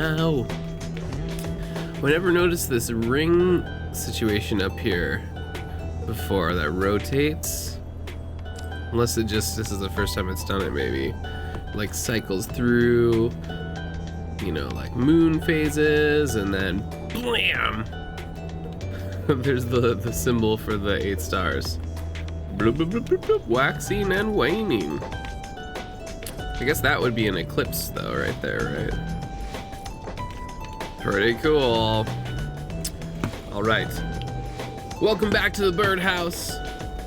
Ow. I never noticed this ring situation up here before that rotates. Unless this is the first time it's done it, maybe. Like cycles through, you know, like moon phases, and then blam! There's the symbol for the 8 stars. Bloop, bloop, bloop, bloop, bloop. Waxing and waning. I guess that would be an eclipse though, right there, right? Pretty cool. All right. Welcome back to the birdhouse.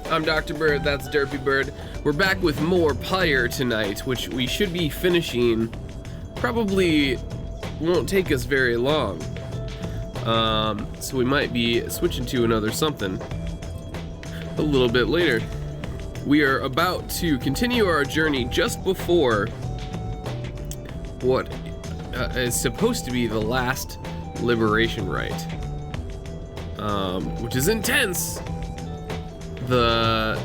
I'm Dr. Bird, that's Derpy Bird. We're back with more Pyre tonight, which we should be finishing. Probably won't take us very long. So we might be switching to another something a little bit later. We are about to continue our journey just before what is supposed to be the last liberation rite, which is intense. The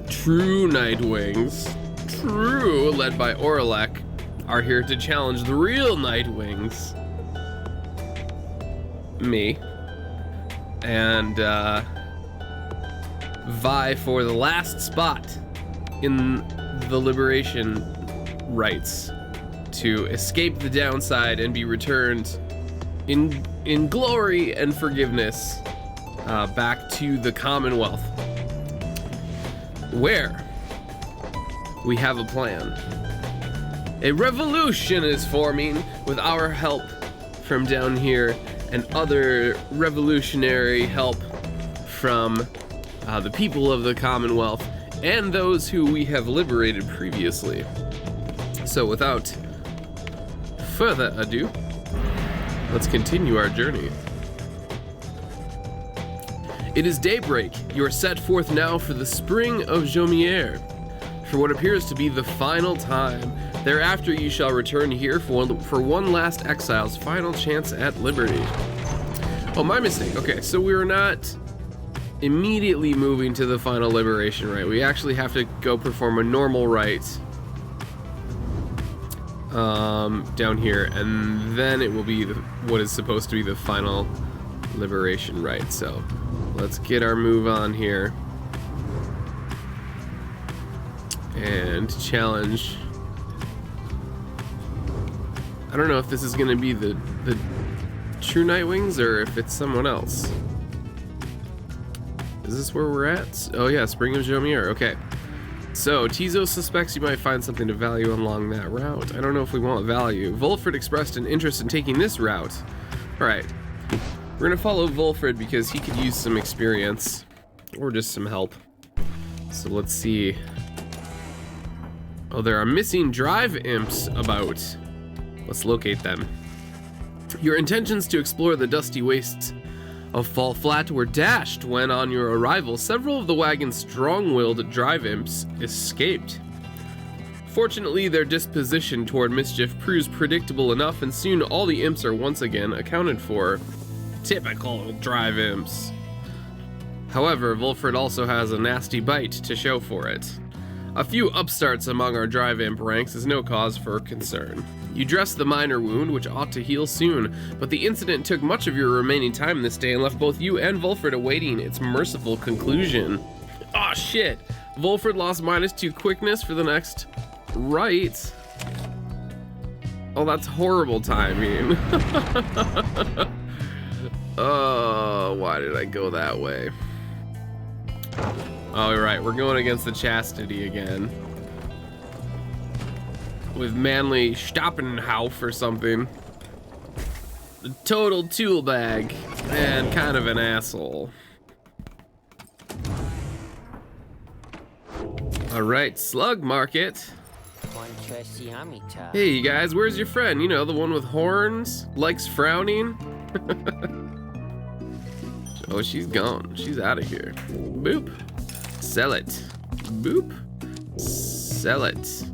true Nightwings, led by Oralek, are here to challenge the real Nightwings, me, and vie for the last spot in the liberation rites to escape the downside and be returned in glory and forgiveness back to the Commonwealth, where we have a plan. A revolution is forming with our help from down here and other revolutionary help from the people of the Commonwealth and those who we have liberated previously. So without further ado, let's continue our journey. It is daybreak. You are set forth now for the spring of Jomier, for what appears to be the final time. Thereafter you shall return here for one last exile's final chance at liberty. Oh, my mistake. Okay, so we're not immediately moving to the final liberation rite. We actually have to go perform a normal rite down here, and then it will be what is supposed to be the final liberation rite. So let's get our move on here and challenge. I don't know if this is going to be the true Nightwings or if it's someone else. Is this where we're at? Oh yeah, Spring of Jomier. Okay. So, Tizo suspects you might find something of value along that route. I don't know if we want value. Volfred expressed an interest in taking this route. Alright. We're gonna follow Volfred because he could use some experience. Or just some help. So let's see. Oh, there are missing drive imps about. Let's locate them. Your intentions to explore the dusty wastes of Fall Flat were dashed when, on your arrival, several of the wagon's strong-willed drive imps escaped. Fortunately, their disposition toward mischief proves predictable enough, and soon all the imps are once again accounted for. Typical drive imps. However, Volfred also has a nasty bite to show for it. A few upstarts among our drive imp ranks is no cause for concern. You dressed the minor wound, which ought to heal soon, but the incident took much of your remaining time this day and left both you and Volfred awaiting its merciful conclusion. Aw, shit! Volfred lost -2 quickness for the next rite. Oh, that's horrible timing. Oh, why did I go that way? Oh, right, we're going against the Chastity again. With Manly Stoppenhauf or something. A total tool bag and kind of an asshole. Alright, Slug Market. Hey you guys, where's your friend? You know, the one with horns, likes frowning. Oh, she's gone. She's out of here. Boop. Sell it. Boop. Sell it.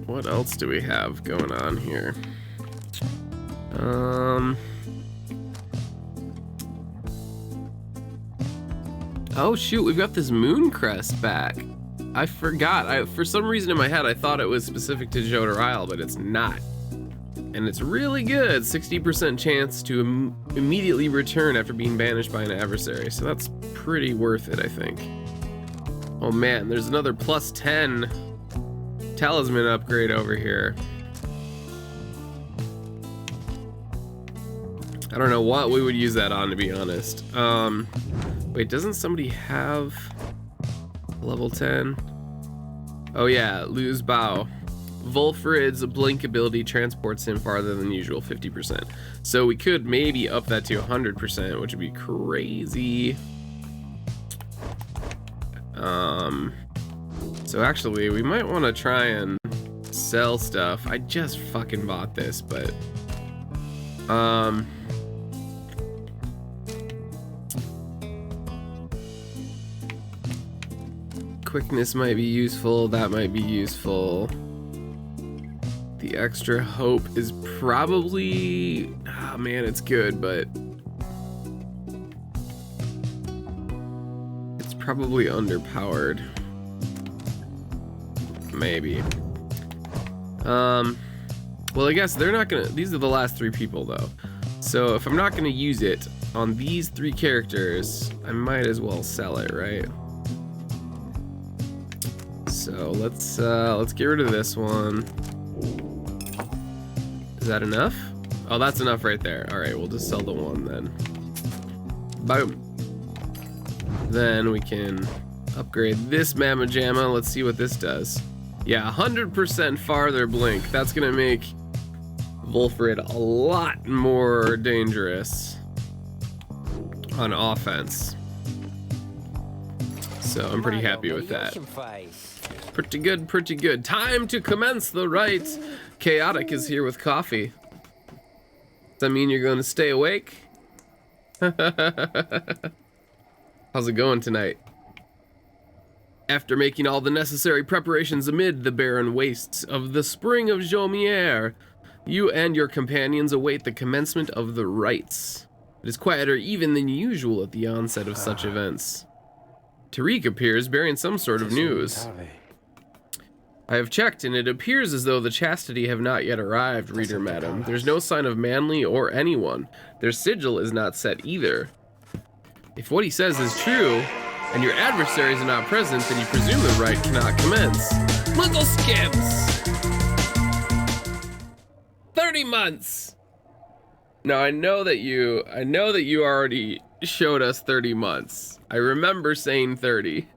What else do we have going on here? Oh shoot, we've got this moon crest back. I forgot. For some reason in my head, I thought it was specific to Jodar Isle, but it's not. And it's really good. 60% chance to immediately return after being banished by an adversary. So that's pretty worth it, I think. Oh man, there's another plus 10 talisman upgrade over here. I don't know what we would use that on, to be honest. Wait, doesn't somebody have level 10? Oh yeah, lose bow. Volfrid's blink ability transports him farther than usual, 50%. So we could maybe up that to 100%, which would be crazy. So actually, we might want to try and sell stuff. I just fucking bought this, but quickness might be useful. That might be useful. The extra hope is probably, oh man, it's good, but it's probably underpowered. Maybe. Well, I guess they're not gonna, these are the last 3 people though. So if I'm not gonna use it on these 3 characters, I might as well sell it, right? So let's get rid of this one. Is that enough? Oh, that's enough right there. All right, we'll just sell the one then. Boom. Then we can upgrade this Mamma Jamma. Let's see what this does. Yeah, 100% farther blink. That's gonna make Volfrid a lot more dangerous on offense. So I'm pretty happy with that. Pretty good, pretty good. Time to commence the rites. Chaotic is here with coffee. Does that mean you're going to stay awake? How's it going tonight? After making all the necessary preparations amid the barren wastes of the spring of Jomier, you and your companions await the commencement of the rites. It is quieter even than usual at the onset of such events. Tariq appears bearing some sort of news. I have checked, and it appears as though the chastity have not yet arrived, reader madam. There's no sign of Manly or anyone. Their sigil is not set either. If what he says is true, and your adversaries are not present, then you presume the rite cannot commence. Little Skims! 30 months! Now I know that you already showed us 30 months. I remember saying 30.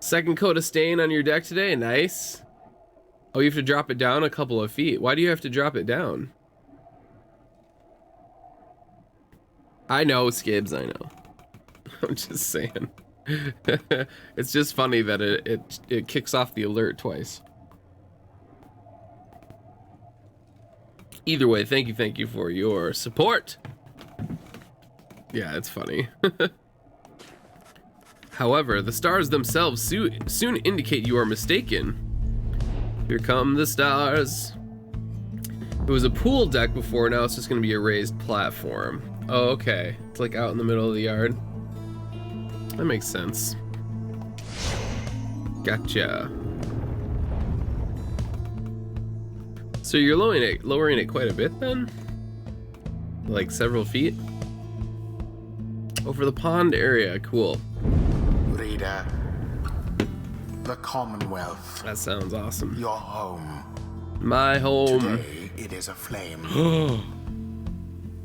Second coat of stain on your deck today, nice. Oh, you have to drop it down a couple of feet. Why do you have to drop it down? I know, Skibs, I know. I'm just saying. It's just funny that it kicks off the alert twice. Either way, thank you for your support. Yeah, it's funny. However, the stars themselves soon indicate you are mistaken. Here come the stars. It was a pool deck before, now it's just gonna be a raised platform. Oh, okay. It's like out in the middle of the yard. That makes sense. Gotcha. So you're lowering it quite a bit then? Like several feet? Over the pond area, cool. Reader, the Commonwealth. That sounds awesome. Your home. My home. Today it is aflame.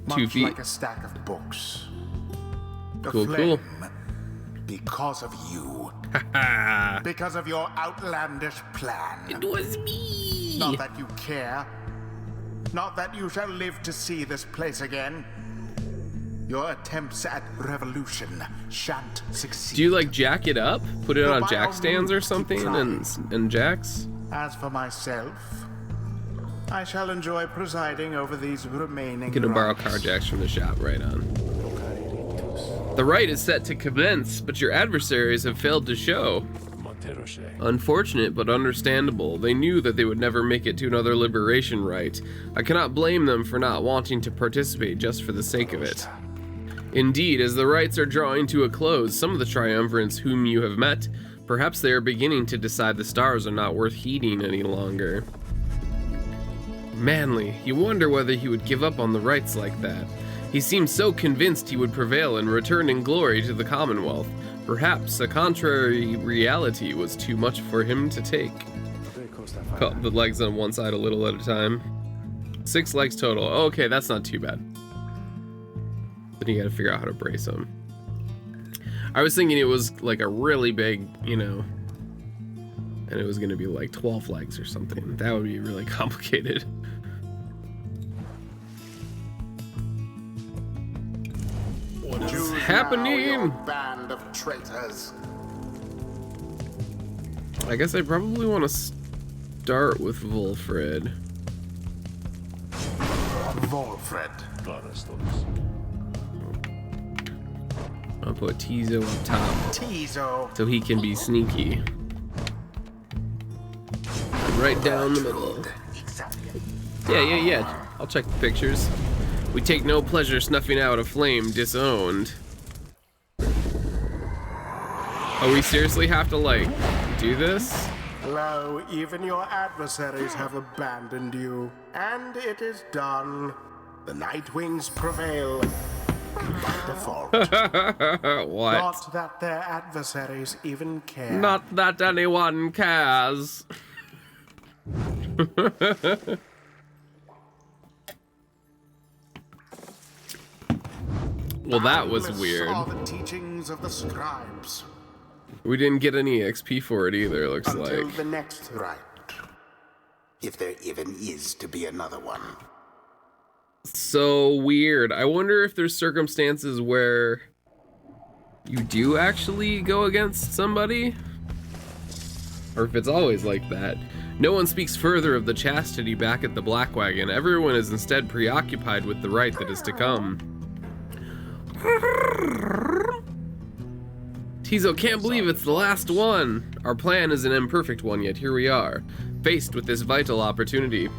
2 feet. Like a stack of books. Cool. Because of you. Because of your outlandish plan. It was me. Not that you care. Not that you shall live to see this place again. Your attempts at revolution shan't succeed. Do you like jack it up? Put it on jack stands or something and jacks? As for myself, I shall enjoy presiding over these remaining. Gonna borrow car jacks from the shop, right on. The rite is set to commence, but your adversaries have failed to show. Unfortunate, but understandable. They knew that they would never make it to another liberation rite. I cannot blame them for not wanting to participate just for the sake of it. Indeed, as the rites are drawing to a close, some of the triumvirates whom you have met, perhaps they are beginning to decide the stars are not worth heeding any longer. Manly, you wonder whether he would give up on the rites like that. He seemed so convinced he would prevail and return in glory to the Commonwealth. Perhaps a contrary reality was too much for him to take. Cut the legs on one side a little at a time. 6 legs total. Okay, that's not too bad. Then you gotta figure out how to brace them. I was thinking it was like a really big, you know, and it was gonna be like 12 legs or something. That would be really complicated. What is happening? Band of traitors. I guess I probably want to start with Volfred. Volfred. I'll put Tizo up top. Tizo. So he can be sneaky. Right down the middle. Yeah. I'll check the pictures. We take no pleasure snuffing out a flame disowned. Oh, we seriously have to, like, do this? Lo, even your adversaries have abandoned you. And it is done. The Nightwings prevail. By default. What? Not that their adversaries even care. Not that anyone cares. Well, that was weird. Saw the teachings of the scribes. We didn't get any XP for it either, looks Until like. the next rite. If there even is to be another one. So weird. I wonder if there's circumstances where you do actually go against somebody, or if it's always like that. No one speaks further of the chastity back at the Black Wagon. Everyone is instead preoccupied with the rite that is to come. Tizo can't believe it's the last one. Our plan is an imperfect one, yet here we are, faced with this vital opportunity.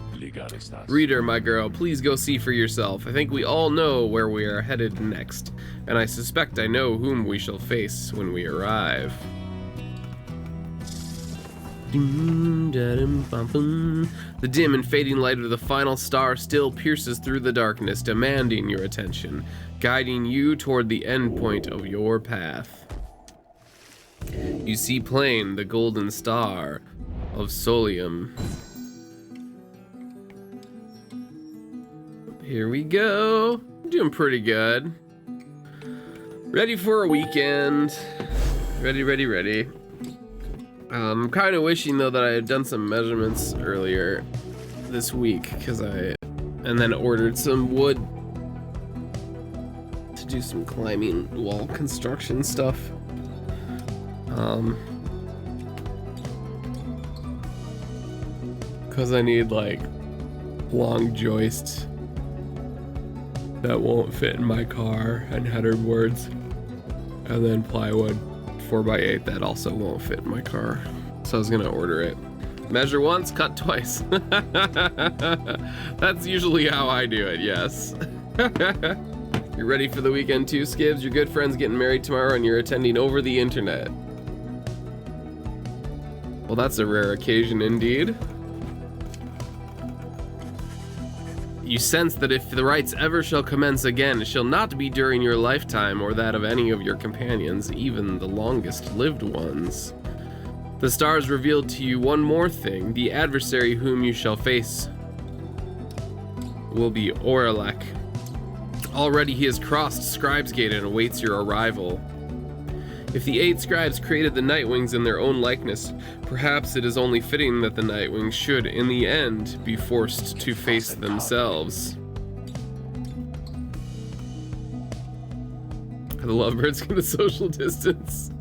Reader, my girl, please go see for yourself. I think we all know where we are headed next, and I suspect I know whom we shall face when we arrive. The dim and fading light of the final star still pierces through the darkness, demanding your attention, guiding you toward the end point of your path. You see plain the golden star of Solium. Here we go. I'm doing pretty good. Ready for a weekend. Ready. I'm kind of wishing though that I had done some measurements earlier this week, and then ordered some wood to do some climbing wall construction stuff. Cause I need like long joists that won't fit in my car, and header boards, and then plywood 4x8 that also won't fit in my car. So I was gonna order it. Measure once, cut twice. That's usually how I do it, yes. You're ready for the weekend too, Skibs? Your good friend's getting married tomorrow and you're attending over the internet. Well, that's a rare occasion indeed. You sense that if the rites ever shall commence again, it shall not be during your lifetime or that of any of your companions, even the longest-lived ones. The stars revealed to you one more thing. The adversary whom you shall face will be Oralek. Already he has crossed Scribe's Gate and awaits your arrival. If the 8 scribes created the Nightwings in their own likeness, perhaps it is only fitting that the Nightwings should, in the end, be forced to face themselves. The lovebirds gonna social distance.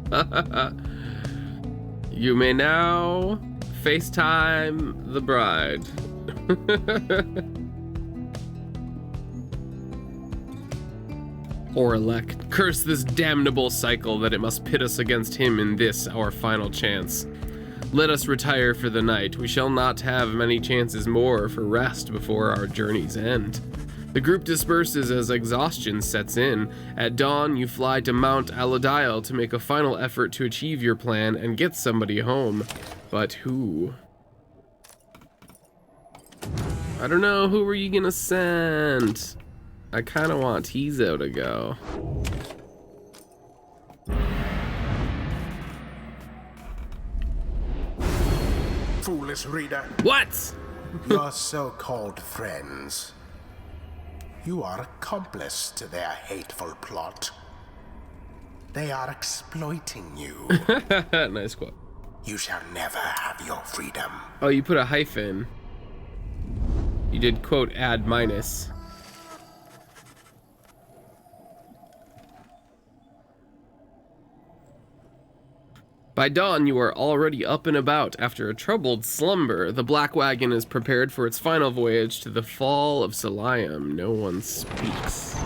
You may now FaceTime the bride. Oralek, curse this damnable cycle that it must pit us against him in this, our final chance. Let us retire for the night. We shall not have many chances more for rest before our journey's end. The group disperses as exhaustion sets in. At dawn, you fly to Mount Aladial to make a final effort to achieve your plan and get somebody home. But who? I don't know, who are you gonna send? I kinda want Tizo to go. Foolish reader. What? Your so-called friends. You are accomplice to their hateful plot. They are exploiting you. Nice quote. You shall never have your freedom. Oh, you put a hyphen. You did quote add minus. By dawn, you are already up and about. After a troubled slumber, the Black Wagon is prepared for its final voyage to the fall of Salayam. No one speaks.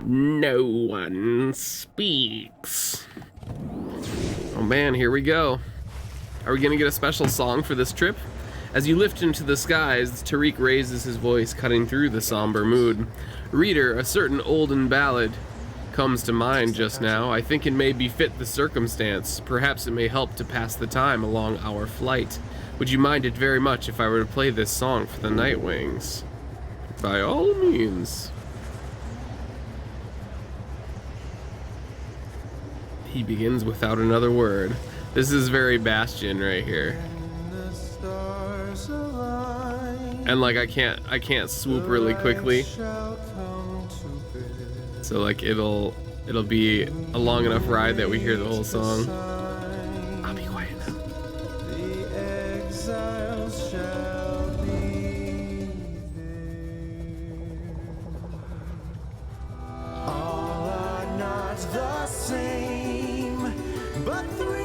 No one speaks. Oh man, here we go. Are we gonna get a special song for this trip? As you lift into the skies, Tariq raises his voice, cutting through the somber mood. Reader, a certain olden ballad comes to mind just now. I think it may befit the circumstance. Perhaps it may help to pass the time along our flight. Would you mind it very much if I were to play this song for the Nightwings? By all means. He begins without another word. This is very Bastion right here. And like I can't swoop really quickly. So like it'll be a long enough ride that we hear the whole song. I'll be quiet now.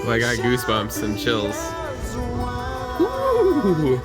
Oh, I got goosebumps and chills. Ooh.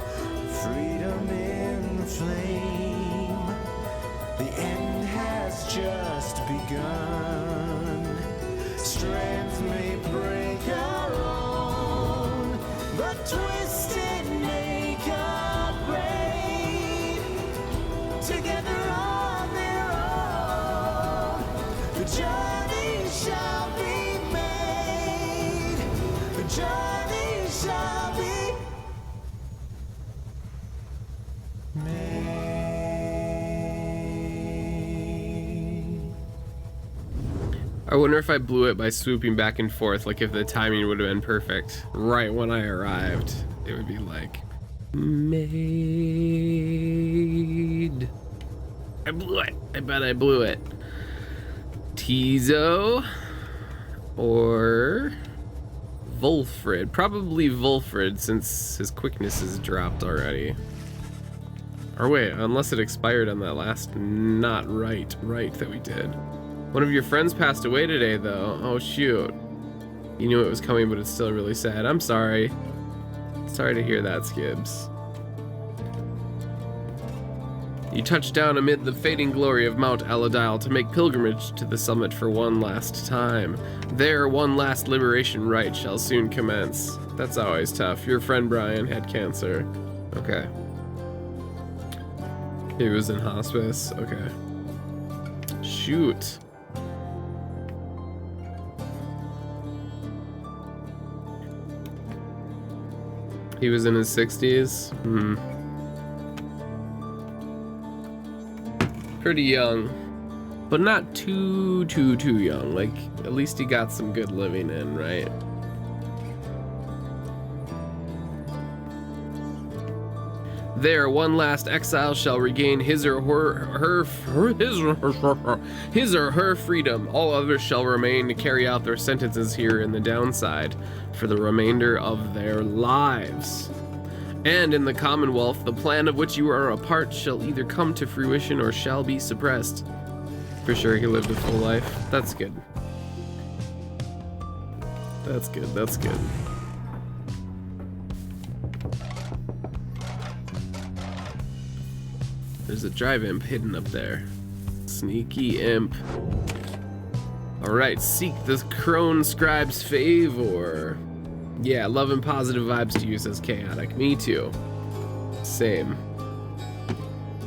I wonder if I blew it by swooping back and forth, like if the timing would have been perfect. Right when I arrived, it would be like, made. I blew it. I bet I blew it. Tizo or Volfred. Probably Volfred since his quickness is dropped already. Or wait, unless it expired on that last not right that we did. One of your friends passed away today, though. Oh, shoot. You knew it was coming, but it's still really sad. I'm sorry. Sorry to hear that, Skibbs. You touch down amid the fading glory of Mount Aladial to make pilgrimage to the summit for one last time. There, one last liberation rite shall soon commence. That's always tough. Your friend Brian had cancer. Okay. He was in hospice. Okay. Shoot. He was in his 60s. Pretty young, but not too young. Like, at least he got some good living in, right? There, one last exile shall regain his or her freedom. All others shall remain to carry out their sentences here in the downside for the remainder of their lives. And in the Commonwealth, the plan of which you are a part shall either come to fruition or shall be suppressed. For sure, he lived a full life. That's good. That's good. That's good. There's a drive imp hidden up there. Sneaky imp. Alright, seek the crone scribe's favor. Yeah, love and positive vibes to you, says Chaotic. Me too. Same.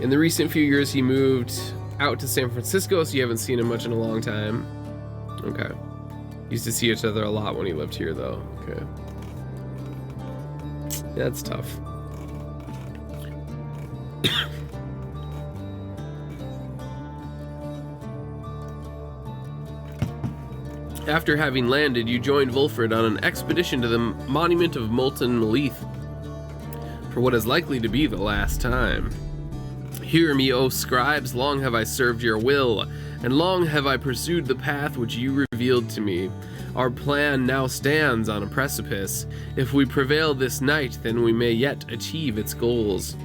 In the recent few years, he moved out to San Francisco, so you haven't seen him much in a long time. Okay. Used to see each other a lot when he lived here, though. Okay. Yeah, that's tough. After having landed, you joined Wulfred on an expedition to the Monument of Molten Melith for what is likely to be the last time. Hear me, O scribes, long have I served your will, and long have I pursued the path which you revealed to me. Our plan now stands on a precipice. If we prevail this night, then we may yet achieve its goals.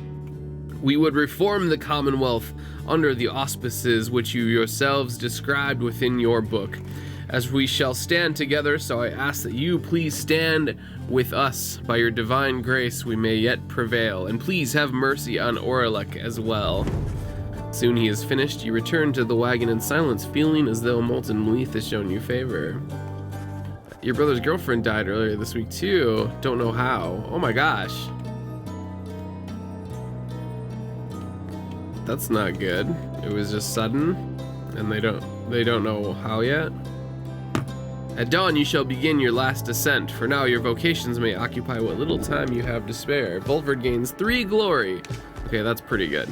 We would reform the Commonwealth under the auspices which you yourselves described within your book. As we shall stand together, so I ask that you please stand with us. By your divine grace, we may yet prevail, and please have mercy on Oralek as well. Soon he is finished, you return to the wagon in silence, feeling as though Molten Melith has shown you favor. Your brother's girlfriend died earlier this week too. Don't know how. Oh my gosh. That's not good. It was just sudden, and they don't know how yet. At dawn you shall begin your last descent. For now your vocations may occupy what little time you have to spare. Wulfred gains 3 glory. Okay, that's pretty good.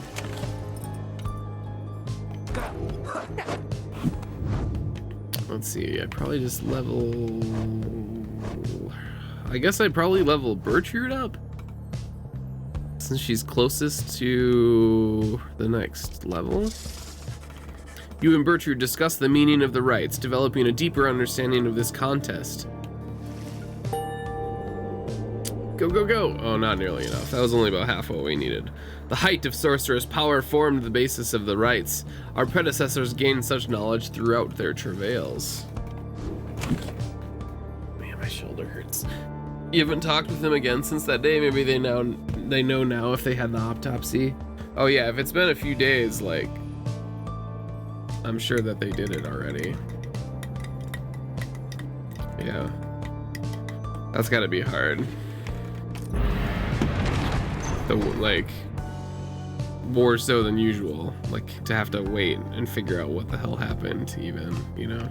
Let's see, I'd probably just level... I guess I'd probably level Bertrude up, since she's closest to the next level. You and Bertrude discuss the meaning of the rites, developing a deeper understanding of this contest. Go, go, go! Oh, not nearly enough. That was only about half what we needed. The height of sorcerer's power formed the basis of the rites. Our predecessors gained such knowledge throughout their travails. Man, my shoulder hurts. You haven't talked with them again since that day? Maybe they know now if they had the autopsy. Oh yeah, if it's been a few days, like, I'm sure that they did it already. Yeah. That's gotta be hard. Like, more so than usual. Like, to have to wait and figure out what the hell happened, even, you know?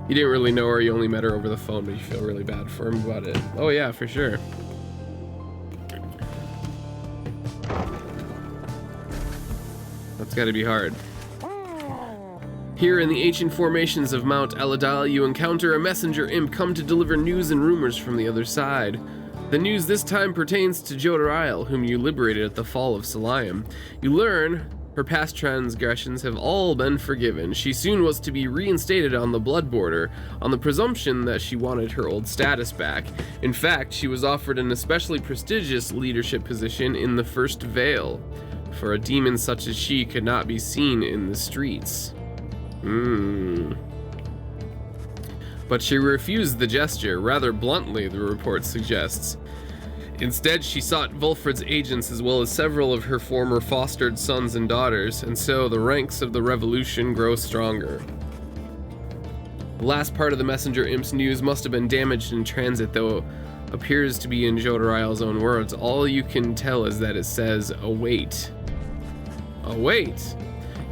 You didn't really know her, you only met her over the phone, but you feel really bad for him about it. Oh yeah, for sure. That's gotta be hard. Here in the ancient formations of Mount Aladal, you encounter a messenger imp come to deliver news and rumors from the other side. The news this time pertains to Jodariel, whom you liberated at the fall of Salayim. You learn her past transgressions have all been forgiven. She soon was to be reinstated on the blood border, on the presumption that she wanted her old status back. In fact, she was offered an especially prestigious leadership position in the First Vale, for a demon such as she could not be seen in the streets. But she refused the gesture, rather bluntly, the report suggests. Instead, she sought Wulfred's agents as well as several of her former fostered sons and daughters, and so the ranks of the revolution grow stronger. The last part of the messenger imp's news must have been damaged in transit, though appears to be in Jodariel's own words. All you can tell is that it says, await. Await!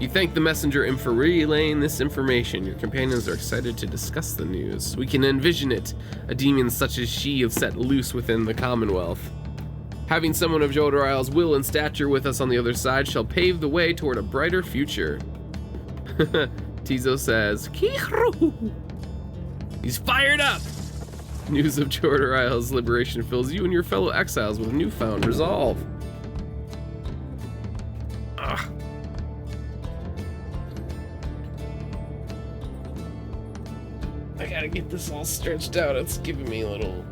You thank the messenger imp for relaying this information. Your companions are excited to discuss the news. We can envision it, a demon such as she set loose within the Commonwealth. Having someone of Jodariel's will and stature with us on the other side shall pave the way toward a brighter future. Tizo says, Kihru! He's fired up! News of Jodariel's liberation fills you and your fellow exiles with newfound resolve. Ugh. I gotta get this all stretched out. It's giving me little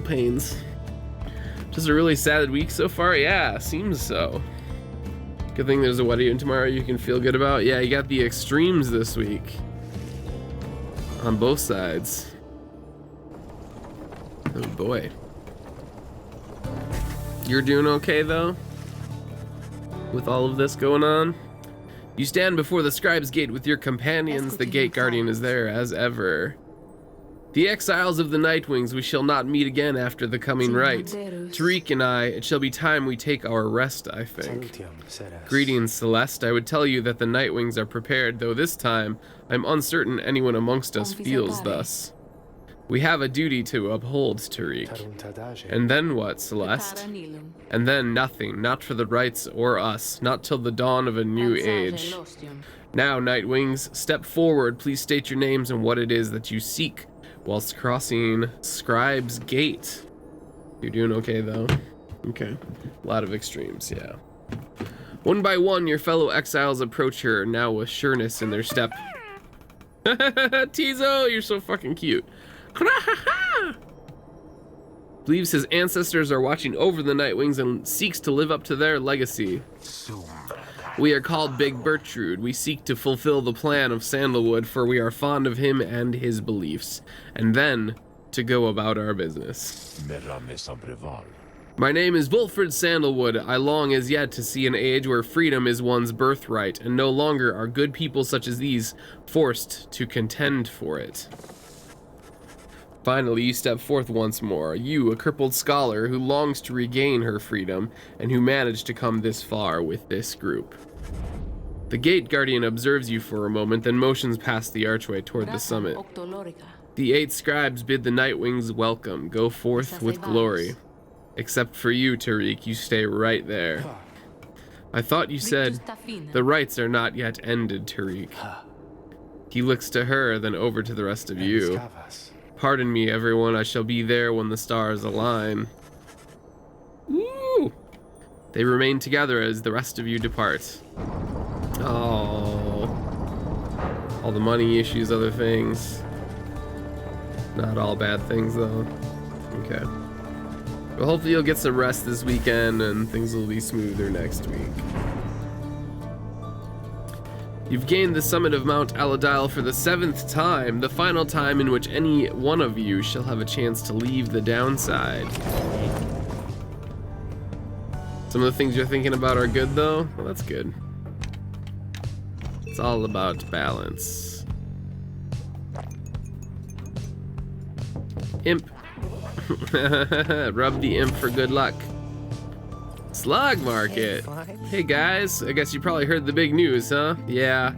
pains. Just a really sad week so far? Yeah, seems so. Good thing there's a wedding tomorrow you can feel good about. Yeah, you got the extremes this week. On both sides. Oh boy. You're doing okay though? With all of this going on? You stand before the scribe's gate with your companions. The gate guardian is there as ever. The exiles of the Nightwings, we shall not meet again after the coming rite. Tariq and I, it shall be time we take our rest, I think. Greetings, Celeste. I would tell you that the Nightwings are prepared, though this time I'm uncertain anyone amongst us feels thus. We have a duty to uphold, Tariq. And then what, Celeste? And then nothing, not for the rites or us, not till the dawn of a new age. Now, Nightwings, step forward, please state your names and what it is that you seek whilst crossing Scribe's Gate. You're doing okay, though? Okay. A lot of extremes, yeah. One by one, your fellow exiles approach her, now with sureness in their step. Tizo, you're so fucking cute. Believes his ancestors are watching over the Nightwings and seeks to live up to their legacy. We are called Big Bertrude. We seek to fulfill the plan of Sandalwood, for we are fond of him and his beliefs, and then to go about our business. My name is Wolfred Sandalwood. I long as yet to see an age where freedom is one's birthright, and no longer are good people such as these forced to contend for it. Finally, you step forth once more, you, a crippled scholar who longs to regain her freedom, and who managed to come this far with this group. The gate guardian observes you for a moment, then motions past the archway toward the summit. The 8 scribes bid the Nightwings welcome, go forth with glory. Except for you, Tariq, you stay right there. I thought you said, the rites are not yet ended, Tariq. He looks to her, then over to the rest of you. Pardon me, everyone, I shall be there when the stars align. Woo! They remain together as the rest of you depart. Oh. All the money issues, other things. Not all bad things, though. Okay. Well, hopefully you'll get some rest this weekend and things will be smoother next week. You've gained the summit of Mount Aladile for the 7th time, the final time in which any one of you shall have a chance to leave the downside. Some of the things you're thinking about are good, though? Well, that's good. It's all about balance. Imp. Rub the imp for good luck. Slug Market. Hey guys, I guess you probably heard the big news, huh? Yeah.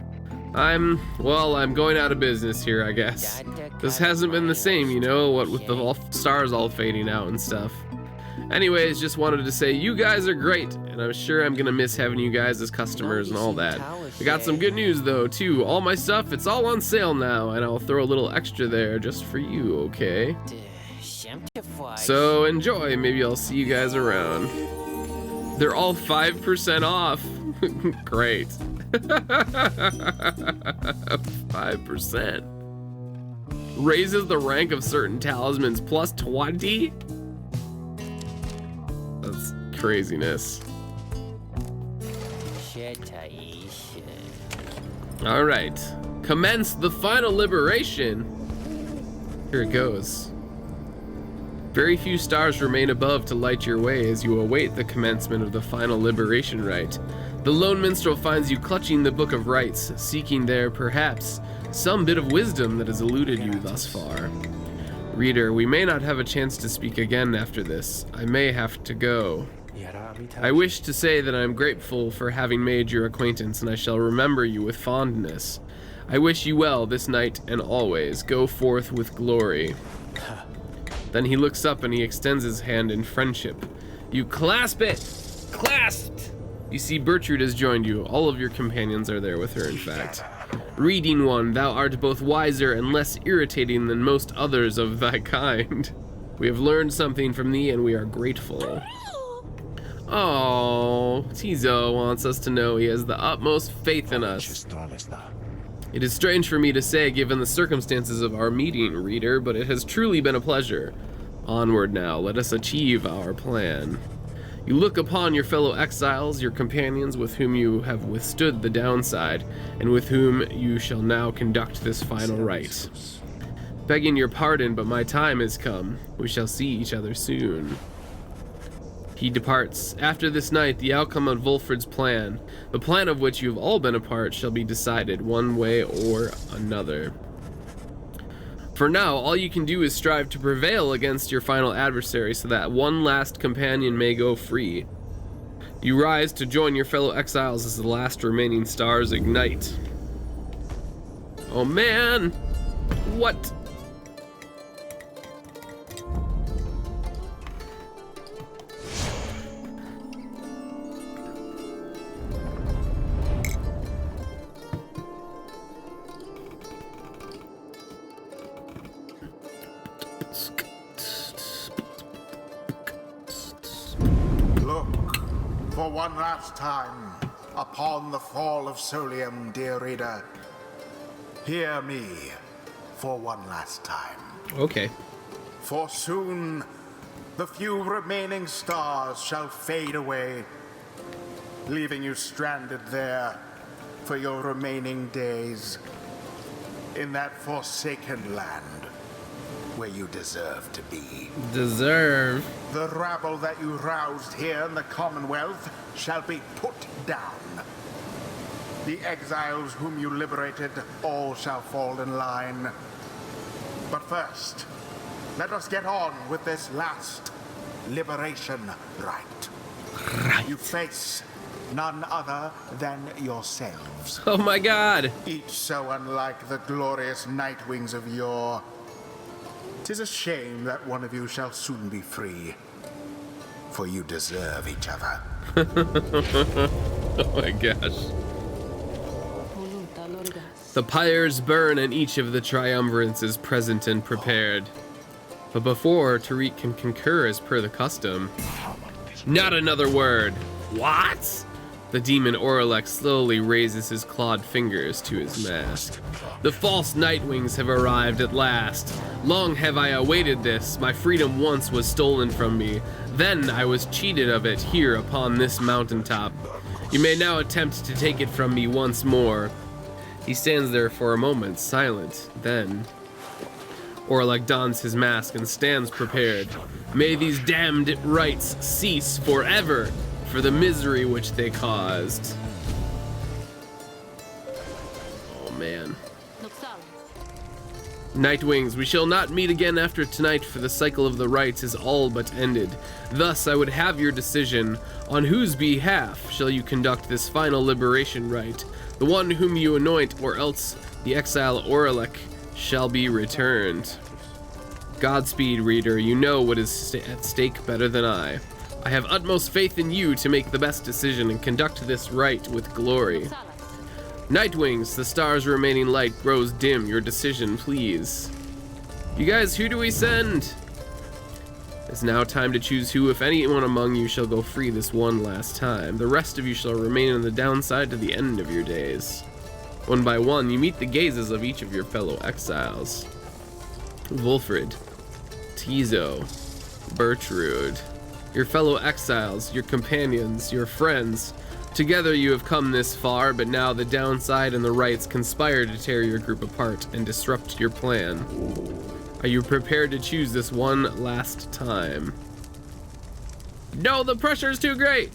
I'm going out of business here, I guess. This hasn't been the same, you know, what with the stars all fading out and stuff. Anyways, just wanted to say you guys are great, and I'm sure I'm gonna miss having you guys as customers and all that. I got some good news though, too. All my stuff, it's all on sale now, and I'll throw a little extra there just for you, okay? So enjoy, maybe I'll see you guys around. They're all 5% off. Great. 5%. Raises the rank of certain talismans plus 20? That's craziness. Alright. Commence the final liberation. Here it goes. Very few stars remain above to light your way as you await the commencement of the final liberation rite. The lone minstrel finds you clutching the book of rites, seeking there, perhaps, some bit of wisdom that has eluded you thus far. Reader, we may not have a chance to speak again after this. I may have to go. I wish to say that I am grateful for having made your acquaintance, and I shall remember you with fondness. I wish you well this night and always. Go forth with glory. Then he looks up and he extends his hand in friendship. You clasp it! Clasped! You see Bertrude has joined you. All of your companions are there with her, in fact. Reading one, thou art both wiser and less irritating than most others of thy kind. We have learned something from thee and we are grateful. Oh, Tizo wants us to know he has the utmost faith in us. It is strange for me to say, given the circumstances of our meeting, reader, but it has truly been a pleasure. Onward now, let us achieve our plan. You look upon your fellow exiles, your companions with whom you have withstood the downside, and with whom you shall now conduct this final rite. Begging your pardon, but my time has come. We shall see each other soon. He departs. After this night, the outcome of Wolfred's plan, the plan of which you have all been a part, shall be decided one way or another. For now, all you can do is strive to prevail against your final adversary so that one last companion may go free. You rise to join your fellow exiles as the last remaining stars ignite. Oh man! What? Look, for one last time, upon the fall of Solium, dear reader. Hear me for one last time. Okay. For soon, the few remaining stars shall fade away, leaving you stranded there for your remaining days in that forsaken land where you deserve to be. Deserve? The rabble that you roused here in the Commonwealth shall be put down. The exiles whom you liberated, all shall fall in line. But first, let us get on with this last liberation rite. You face none other than yourselves. Oh my god! Each so unlike the glorious Nightwings of yore. 'Tis a shame that one of you shall soon be free, for you deserve each other. Oh my gosh. The pyres burn and each of the triumvirates is present and prepared. But before Tariq can concur as per the custom, not another word. What? The demon Oralek slowly raises his clawed fingers to his mask. The false Nightwings have arrived at last. Long have I awaited this. My freedom once was stolen from me. Then I was cheated of it here upon this mountaintop. You may now attempt to take it from me once more. He stands there for a moment, silent. Then Oralek dons his mask and stands prepared. May these damned rites cease forever for the misery which they caused. Oh man. Nightwings, we shall not meet again after tonight, for the cycle of the rites is all but ended. Thus I would have your decision. On whose behalf shall you conduct this final liberation rite? The one whom you anoint, or else the exile Oralek shall be returned. Godspeed, reader, you know what is at stake better than I. I have utmost faith in you to make the best decision and conduct this rite with glory. Nightwings, the star's remaining light grows dim. Your decision, please. You guys, who do we send? It's now time to choose who, if anyone among you, shall go free this one last time. The rest of you shall remain on the downside to the end of your days. One by one, you meet the gazes of each of your fellow exiles. Wolfred, Tizo, Bertrude, your fellow exiles, your companions, your friends. Together you have come this far, but now the downside and the rights conspire to tear your group apart and disrupt your plan. Are you prepared to choose this one last time? No, the pressure is too great!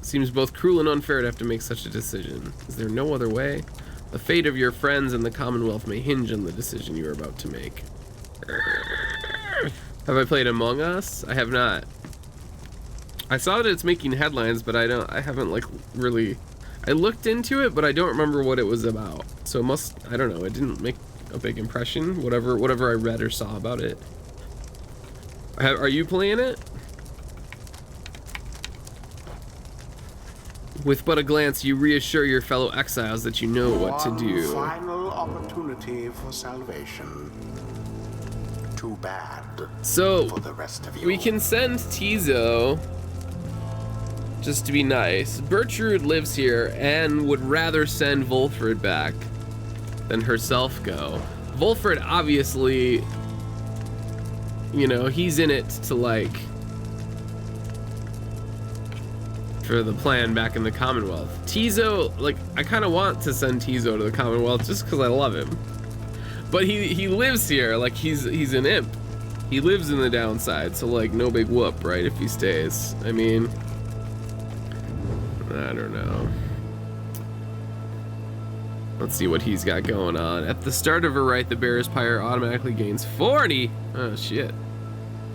Seems both cruel and unfair to have to make such a decision. Is there no other way? The fate of your friends and the Commonwealth may hinge on the decision you are about to make. Have I played Among Us? I have not. I saw that it's making headlines, but I haven't like really, I looked into it, but I don't remember what it was about. So it must, I don't know, it didn't make a big impression, whatever I read or saw about it. Are you playing it? With but a glance, you reassure your fellow exiles that you know what to do. One final opportunity for salvation. Too bad. So for the rest of you. We can send Tizo, just to be nice. Bertrude lives here and would rather send Wolfred back than herself go. Wolfred obviously, you know, he's in it to like, for the plan back in the Commonwealth. Tizo, like, I kind of want to send Tizo to the Commonwealth just because I love him. But he lives here, like he's an imp. He lives in the downside, so like no big whoop, right, if he stays. I mean, I don't know. Let's see what he's got going on. At the start of her rite, the bearer's pyre automatically gains 40. Oh, shit.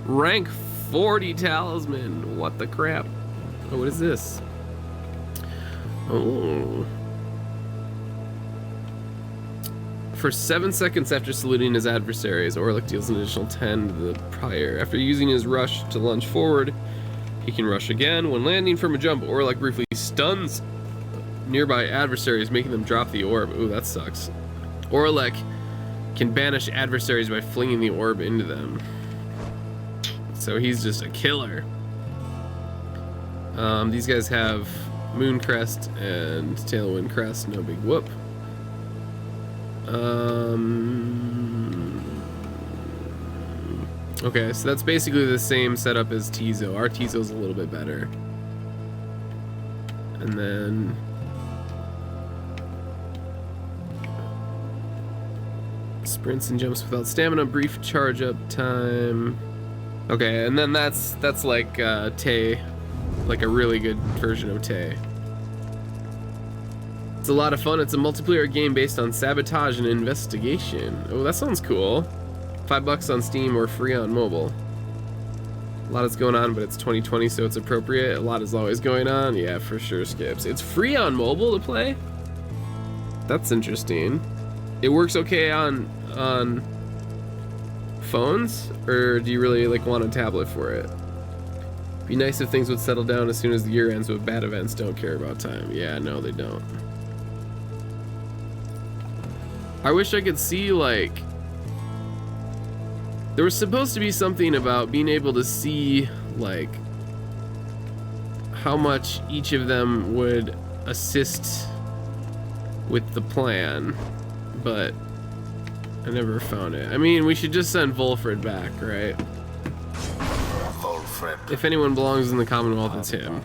Rank 40 talisman. What the crap? Oh, what is this? Oh. For 7 seconds after saluting his adversaries, Orlick deals an additional 10 to the pyre. After using his rush to lunge forward, he can rush again. When landing from a jump, Orlick briefly stuns nearby adversaries, making them drop the orb. Ooh, that sucks. Orlick can banish adversaries by flinging the orb into them. So he's just a killer. These guys have Moon Crest and Tailwind Crest, no big whoop. Okay, so that's basically the same setup as Tizo. Our Tizo's a little bit better. And then sprints and jumps without stamina, brief charge up time. Okay, and then that's like Tay, like a really good version of Tay. It's a lot of fun. It's a multiplayer game based on sabotage and investigation. Oh, that sounds cool. $5 on Steam or free on mobile. A lot is going on, but it's 2020, so it's appropriate. A lot is always going on. Yeah, for sure, Skips. It's free on mobile to play? That's interesting. It works okay on phones, or do you really like want a tablet for it? Be nice if things would settle down as soon as the year ends, but bad events don't care about time. Yeah, no, they don't. I wish I could see, like, there was supposed to be something about being able to see, like, how much each of them would assist with the plan, but I never found it. I mean, we should just send Volfred back, right? Volfred. If anyone belongs in the Commonwealth, it's him.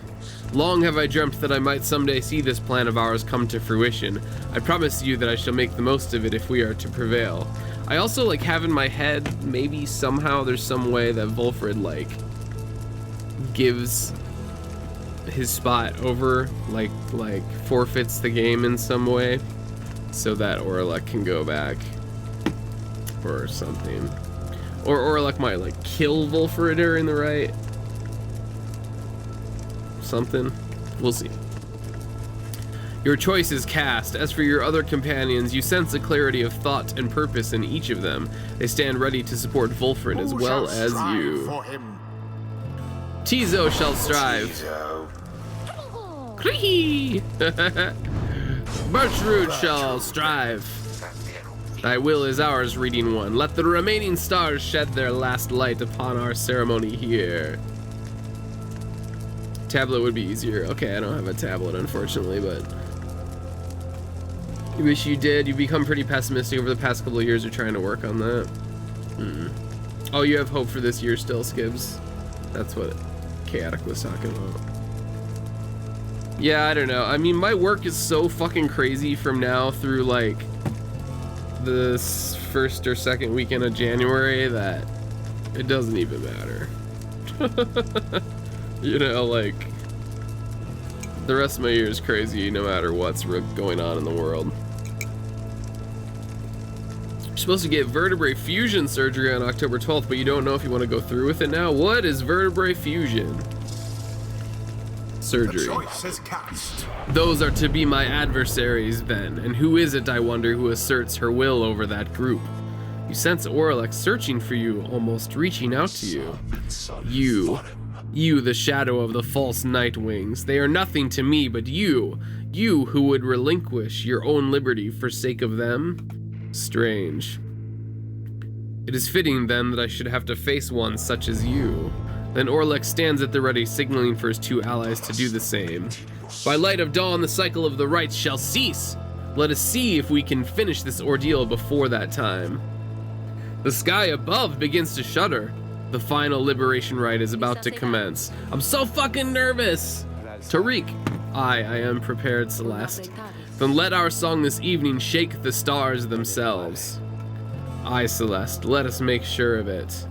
Long have I dreamt that I might someday see this plan of ours come to fruition. I promise you that I shall make the most of it if we are to prevail. I also like have in my head, maybe somehow there's some way that Volfred like gives his spot over, like forfeits the game in some way, so that Orlick can go back or something. Or Orlick might like kill Volfred during the right. Something. We'll see. Your choice is cast. As for your other companions, you sense a clarity of thought and purpose in each of them. They stand ready to support Volfred as well as you. Tizo shall strive. Cree! Birchroot shall strive. Thy will is ours, reading one. Let the remaining stars shed their last light upon our ceremony here. Tablet would be easier. Okay, I don't have a tablet, unfortunately, but you wish you did. You've become pretty pessimistic over the past couple of years. You're trying to work on that. Oh, you have hope for this year still, Skibs? That's what Chaotic was talking about. Yeah, I don't know. I mean, my work is so fucking crazy from now through, like, the first or second weekend of January that it doesn't even matter. You know, like, the rest of my year is crazy no matter what's going on in the world. You're supposed to get vertebrae fusion surgery on October 12th, but you don't know if you want to go through with it now? What is vertebrae fusion surgery? The choice is cast. Those are to be my adversaries then, and who is it, I wonder, who asserts her will over that group? You sense Orlick searching for you, almost reaching out to you. You, the shadow of the false night wings. They are nothing to me but you who would relinquish your own liberty for sake of them. Strange. It is fitting then that I should have to face one such as you. Then Orlick stands at the ready, signaling for his two allies to do the same. By light of dawn, the cycle of the rites shall cease. Let us see if we can finish this ordeal before that time. The sky above begins to shudder. The final liberation rite is about to commence. I'm so fucking nervous! Tariq. I am prepared, Celeste. Then let our song this evening shake the stars themselves. Aye, Celeste, let us make sure of it.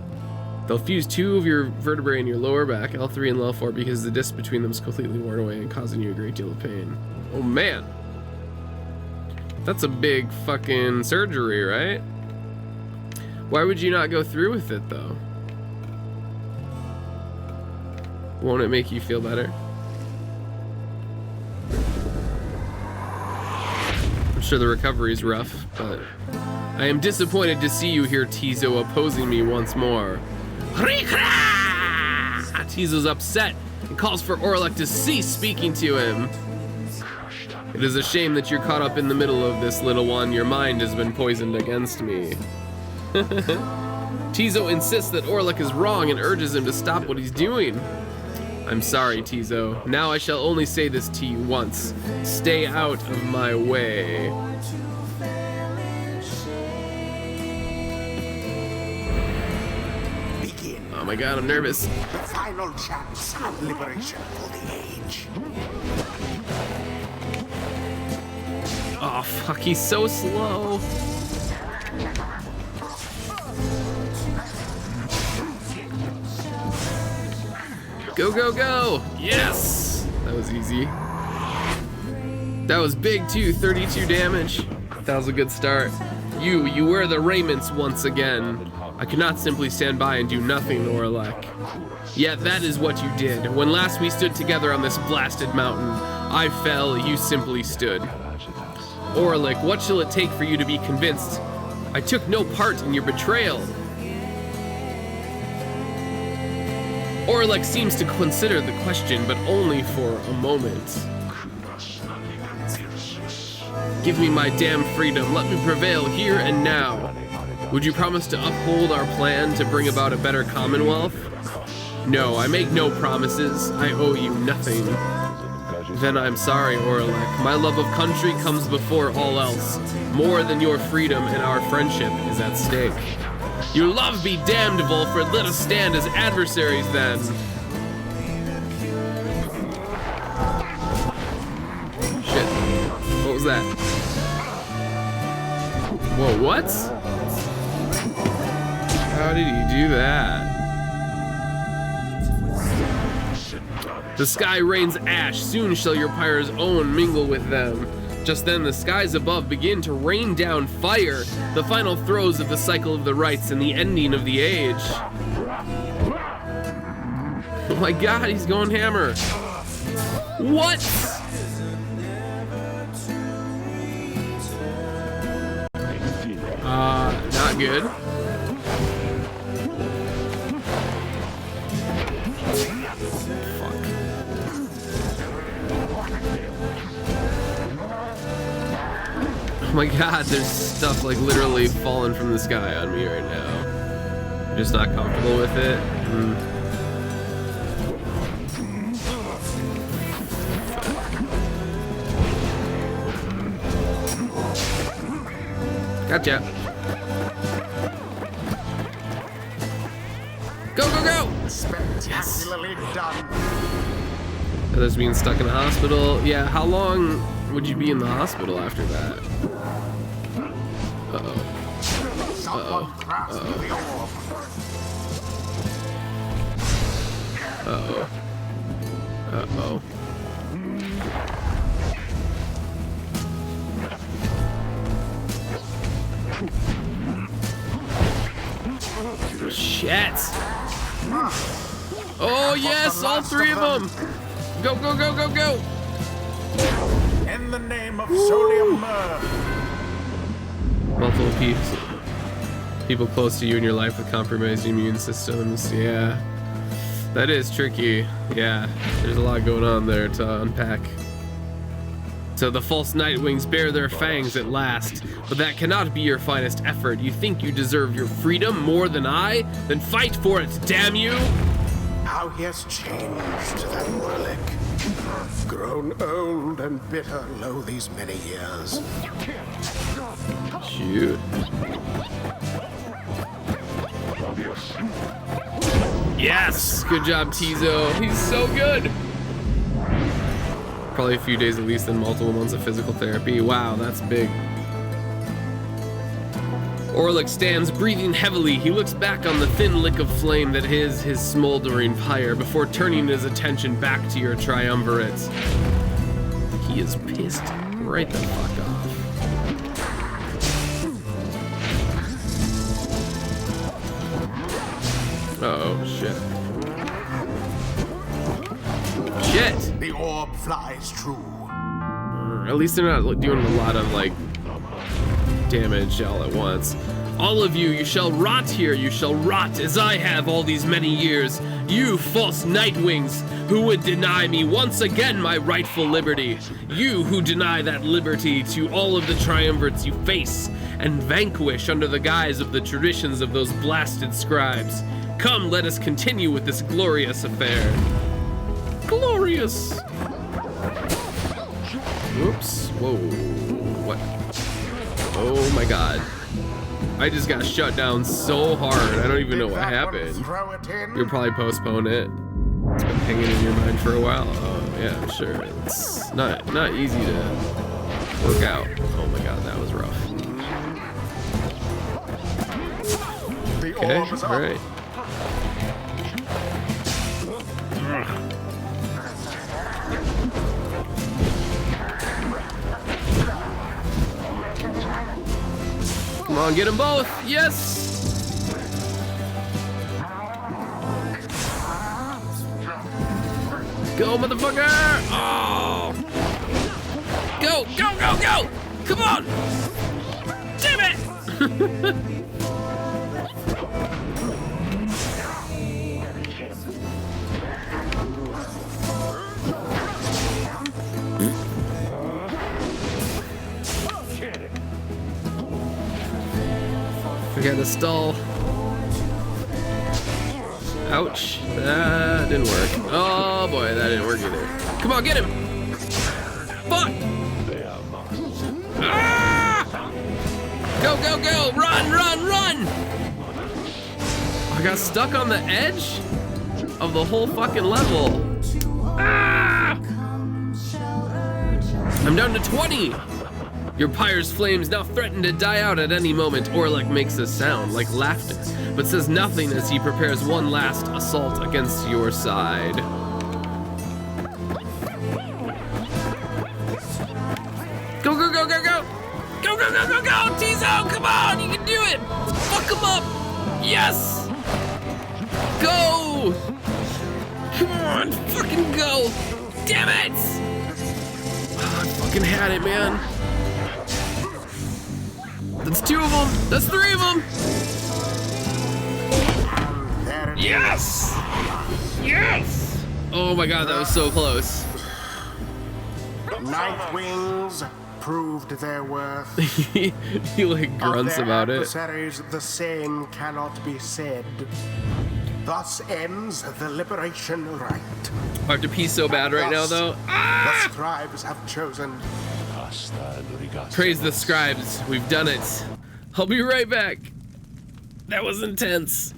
They'll fuse two of your vertebrae in your lower back, L3 and L4, because the disc between them is completely worn away and causing you a great deal of pain. Oh man! That's a big fucking surgery, right? Why would you not go through with it, though? Won't it make you feel better? I'm sure the recovery's rough, but I am disappointed to see you here, Tizo, opposing me once more. Tizo's upset and calls for Orlek to cease speaking to him. It is a shame that you're caught up in the middle of this, little one. Your mind has been poisoned against me. Tizo insists that Orlek is wrong and urges him to stop what he's doing. I'm sorry, Tizo. Now I shall only say this to you once. Stay out of my way. Begin. Oh my god, I'm nervous. The final chance of liberation for the age. Oh fuck, he's so slow. Go, go, go! Yes! That was easy. That was big too, 32 damage. That was a good start. You wear the raiments once again. I cannot simply stand by and do nothing, Orlek. Yet that is what you did. When last we stood together on this blasted mountain, I fell, you simply stood. Orlek, what shall it take for you to be convinced? I took no part in your betrayal. Orlek seems to consider the question, but only for a moment. Give me my damn freedom. Let me prevail here and now. Would you promise to uphold our plan to bring about a better Commonwealth? No, I make no promises. I owe you nothing. Then I'm sorry, Orlek. My love of country comes before all else. More than your freedom and our friendship is at stake. Your love be damned, Volfred. Let us stand as adversaries then. Shit. What was that? Whoa, what? How did he do that? The sky rains ash. Soon shall your Pyre's own mingle with them. Just then, the skies above begin to rain down fire, the final throes of the cycle of the rites and the ending of the age. Oh my god, he's going hammer. What? Not good. Oh my god, there's stuff like literally falling from the sky on me right now. I'm just not comfortable with it. Gotcha. Go, go, go! Spectacularly done. Others being stuck in a hospital. Yeah, how long would you be in the hospital after that? Uh-oh. Uh-oh. Uh-oh. Uh-oh. Shit! Oh yes, all three of them! Go, go, go, go, go! In the name of Solium Myrrh. Multiple people close to you in your life with compromised immune systems. Yeah, that is tricky. Yeah, there's a lot going on there to unpack. So the false Nightwings bear their fangs at last, but that cannot be your finest effort. You think you deserve your freedom more than I? Then fight for it, damn you! How he has changed, that Orlek. Grown old and bitter lo these many years. Shoot. Yes! Good job, Tizo. He's so good! Probably a few days at least, then multiple months of physical therapy. Wow, that's big. Orlek stands breathing heavily. He looks back on the thin lick of flame that is his smoldering pyre before turning his attention back to your triumvirate. He is pissed right the fuck off. Oh, shit. Shit! The orb flies true. At least they're not doing a lot of, like, damage all at once. All of you, you shall rot here, you shall rot as I have all these many years. You false nightwings, who would deny me once again my rightful liberty. You who deny that liberty to all of the triumvirates you face and vanquish under the guise of the traditions of those blasted scribes. Come, let us continue with this glorious affair. Glorious! Whoops. Whoa. What? Oh my god. I just got shut down so hard. I don't even know what happened. You'll probably postpone it. It's been hanging in your mind for a while. Oh yeah, I'm sure. It's not easy to work out. Oh my god, that was rough. Okay, alright. Come on, get them both. Yes. Go, motherfucker. Oh. Go, go, go, go. Come on. Damn it. We got a stall. Ouch. That didn't work. Oh boy, that didn't work either. Come on, get him! Fuck! Ah! Go, go, go! Run, run, run! I got stuck on the edge of the whole fucking level. Ah! I'm down to 20! Your pyre's flames now threaten to die out at any moment. Orlek makes a sound like laughter, but says nothing as he prepares one last assault against your side. Go, go, go, go, go! Go, go, go, go, go! T-Zone, come on! You can do it! Fuck him up! Yes! Go! Come on, fucking go! Damn it! Oh, I fucking had it, man. That's 2 of them. That's 3 of them. Yes! Yes! Oh my god, that was so close. Nightwings proved their worth. He like grunts about it. The same cannot be said. Thus ends the liberation rite. I have to pee so bad right now, though. Ah! The scribes have chosen. Praise the scribes. We've done it. I'll be right back. That was intense.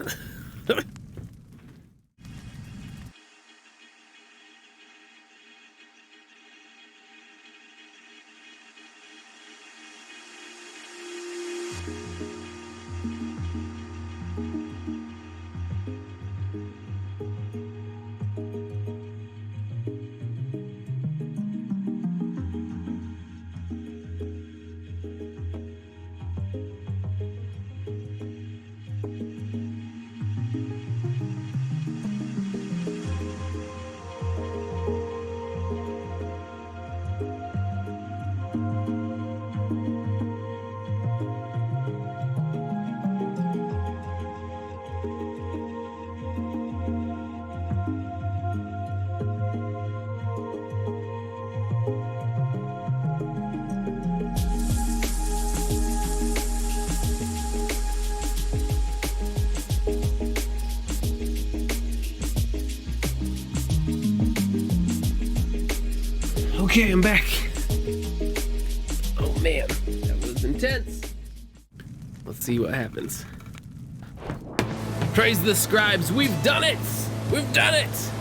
Okay, I'm back. Oh man, that was intense. Let's see what happens. Praise the scribes, we've done it! We've done it!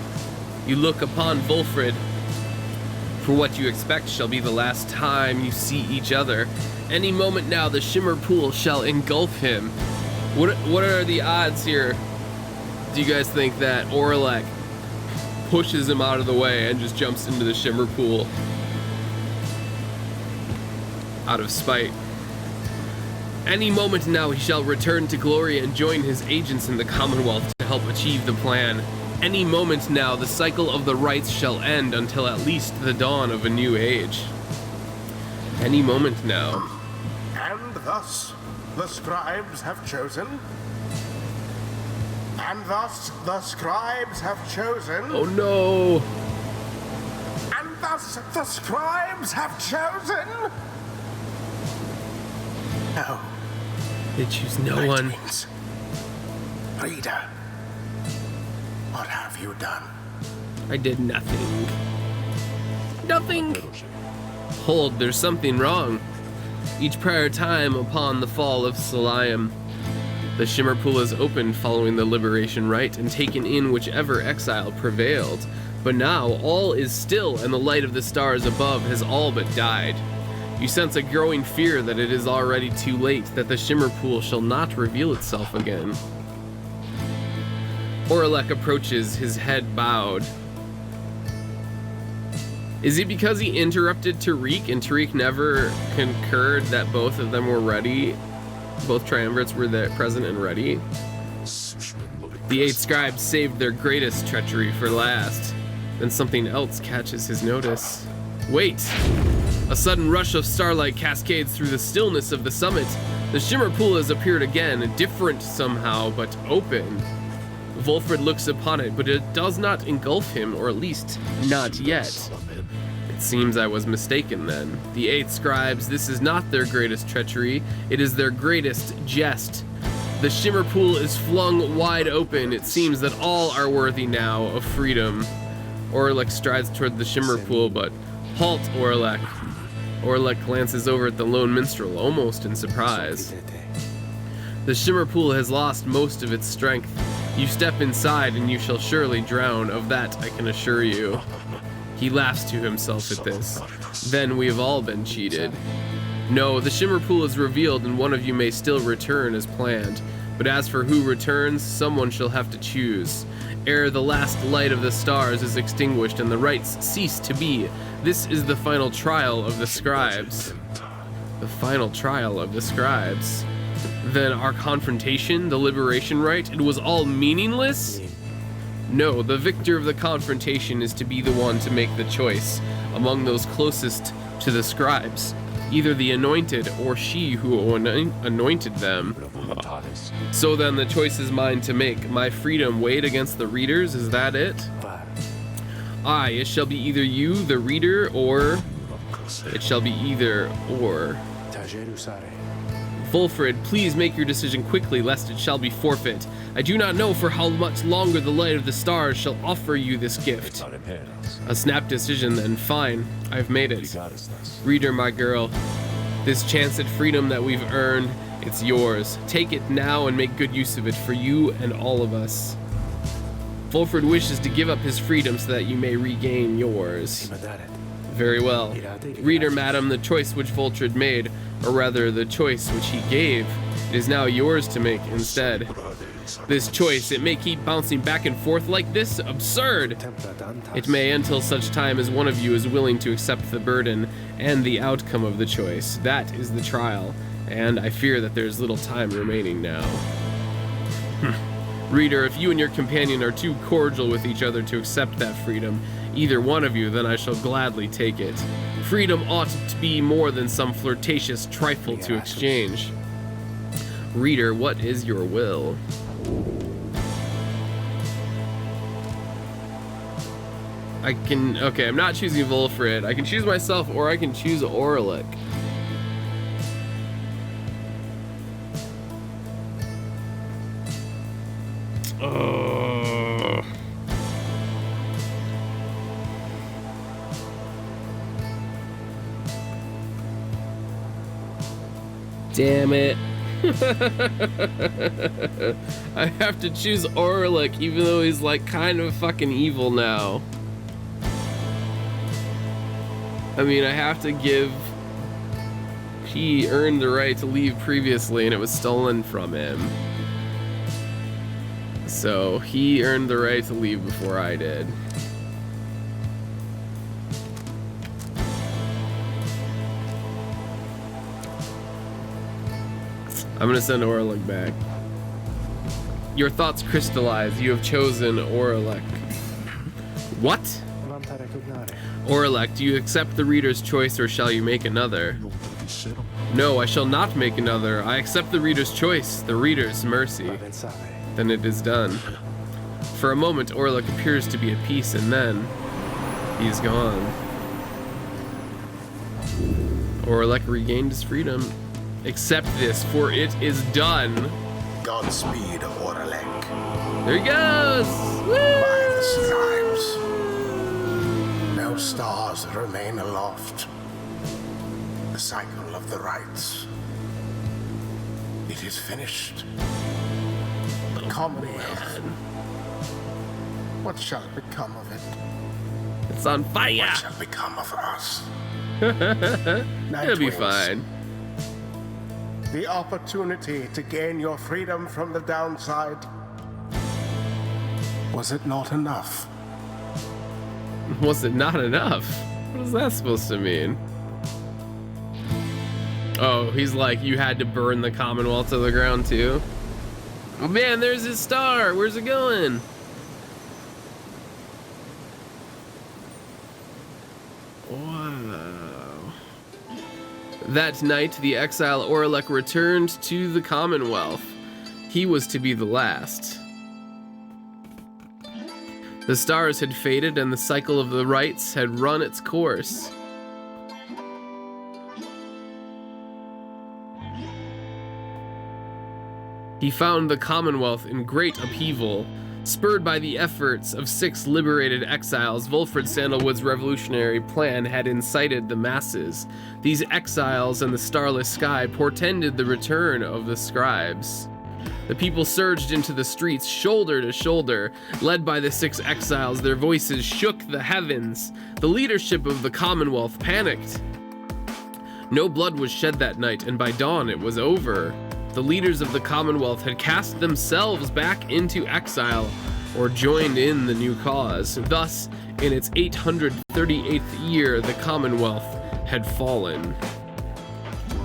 You look upon Volfred. For what you expect shall be the last time you see each other. Any moment now the shimmer pool shall engulf him. What are the odds here? Do you guys think that Orlek pushes him out of the way and just jumps into the shimmer pool out of spite? Any moment now he shall return to glory and join his agents in the Commonwealth to help achieve the plan. Any moment now, the cycle of the rites shall end until at least the dawn of a new age. Any moment now. And thus the scribes have chosen. And thus the scribes have chosen. Oh no! And thus the scribes have chosen. No. They choose no one. Reader, what have you done? I did nothing. Nothing! Hold, there's something wrong. Each prior time upon the fall of Salayam, the Shimmer Pool is opened following the liberation rite and taken in whichever exile prevailed. But now all is still and the light of the stars above has all but died. You sense a growing fear that it is already too late, that the Shimmer Pool shall not reveal itself again. Orlek approaches, his head bowed. Is it because he interrupted Tariq and Tariq never concurred that both of them were ready? Both triumvirates were there, present and ready? The 8 scribes saved their greatest treachery for last. Then something else catches his notice. Wait! A sudden rush of starlight cascades through the stillness of the summit. The Shimmer Pool has appeared again, different somehow, but open. Volfred looks upon it, but it does not engulf him, or at least not yet. It seems I was mistaken then. The 8 scribes, this is not their greatest treachery, it is their greatest jest. The Shimmer Pool is flung wide open. It seems that all are worthy now of freedom. Orlek strides toward the Shimmer Pool, but halt, Orlek. Orlek glances over at the lone minstrel, almost in surprise. The Shimmer Pool has lost most of its strength. You step inside and you shall surely drown, of that I can assure you. He laughs to himself at this. Then we have all been cheated. No, the Shimmer Pool is revealed and one of you may still return as planned. But as for who returns, someone shall have to choose. Ere the last light of the stars is extinguished and the rites cease to be, this is the final trial of the scribes. The final trial of the scribes. Then our confrontation, the liberation rite, it was all meaningless? No, the victor of the confrontation is to be the one to make the choice among those closest to the scribes, either the anointed or she who anointed them. So then the choice is mine to make. My freedom weighed against the readers, is that it? Aye, it shall be either you, the reader, or it shall be either or. Volfred, please make your decision quickly, lest it shall be forfeit. I do not know for how much longer the light of the stars shall offer you this gift. A snap decision then, fine, I've made it. Reader, my girl, this chance at freedom that we've earned, it's yours. Take it now and make good use of it for you and all of us. Volfred wishes to give up his freedom so that you may regain yours. Very well. Reader, madam, the choice which Volfred made, or rather the choice which he gave, it is now yours to make instead. This choice, it may keep bouncing back and forth like this? Absurd! It may until such time as one of you is willing to accept the burden and the outcome of the choice. That is the trial, and I fear that there's little time remaining now. Reader, if you and your companion are too cordial with each other to accept that freedom, either one of you, then I shall gladly take it. Freedom ought to be more than some flirtatious trifle to exchange. Reader, what is your will? Okay, I'm not choosing Volfred. I can choose myself or I can choose Orlek. Damn it. I have to choose Orlek even though he's like kind of fucking evil now. I mean, I have to give... He earned the right to leave previously and it was stolen from him. So he earned the right to leave before I did. I'm gonna send Orlek back. Your thoughts crystallize. You have chosen Oralek. What? Oralek, do you accept the reader's choice or shall you make another? No, I shall not make another. I accept the reader's choice, the reader's mercy. Then it is done. For a moment, Oralek appears to be at peace, and then he's gone. Oralek regained his freedom. Accept this, for it is done. Godspeed, Oralek. There he goes! Woo! By the scribes. No stars remain aloft. The cycle of the rites. It is finished. The Commonwealth. What shall become of it? It's on fire! What shall become of us? It'll be fine. The opportunity to gain your freedom from the downside. Was it not enough? Was it not enough? What is that supposed to mean? Oh, he's like, you had to burn the Commonwealth to the ground too? Oh man, there's his star! Where's it going? Wow. That night, the exile Oralek returned to the Commonwealth. He was to be the last. The stars had faded and the cycle of the rites had run its course. He found the Commonwealth in great upheaval. Spurred by the efforts of 6 liberated exiles, Volfred Sandalwood's revolutionary plan had incited the masses. These exiles and the starless sky portended the return of the scribes. The people surged into the streets, shoulder to shoulder. Led by the 6 exiles, their voices shook the heavens. The leadership of the Commonwealth panicked. No blood was shed that night, and by dawn it was over. The leaders of the Commonwealth had cast themselves back into exile or joined in the new cause. Thus, in its 838th year, the Commonwealth had fallen.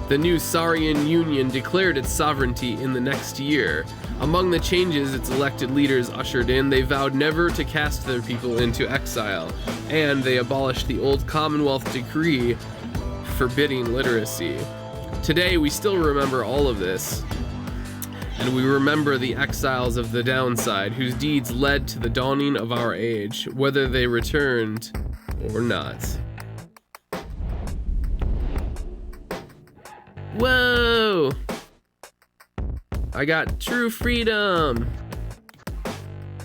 The new Saurian Union declared its sovereignty in the next year. Among the changes its elected leaders ushered in, they vowed never to cast their people into exile, and they abolished the old Commonwealth decree forbidding literacy. Today, we still remember all of this, and we remember the exiles of the downside whose deeds led to the dawning of our age, whether they returned or not. Whoa! I got true freedom!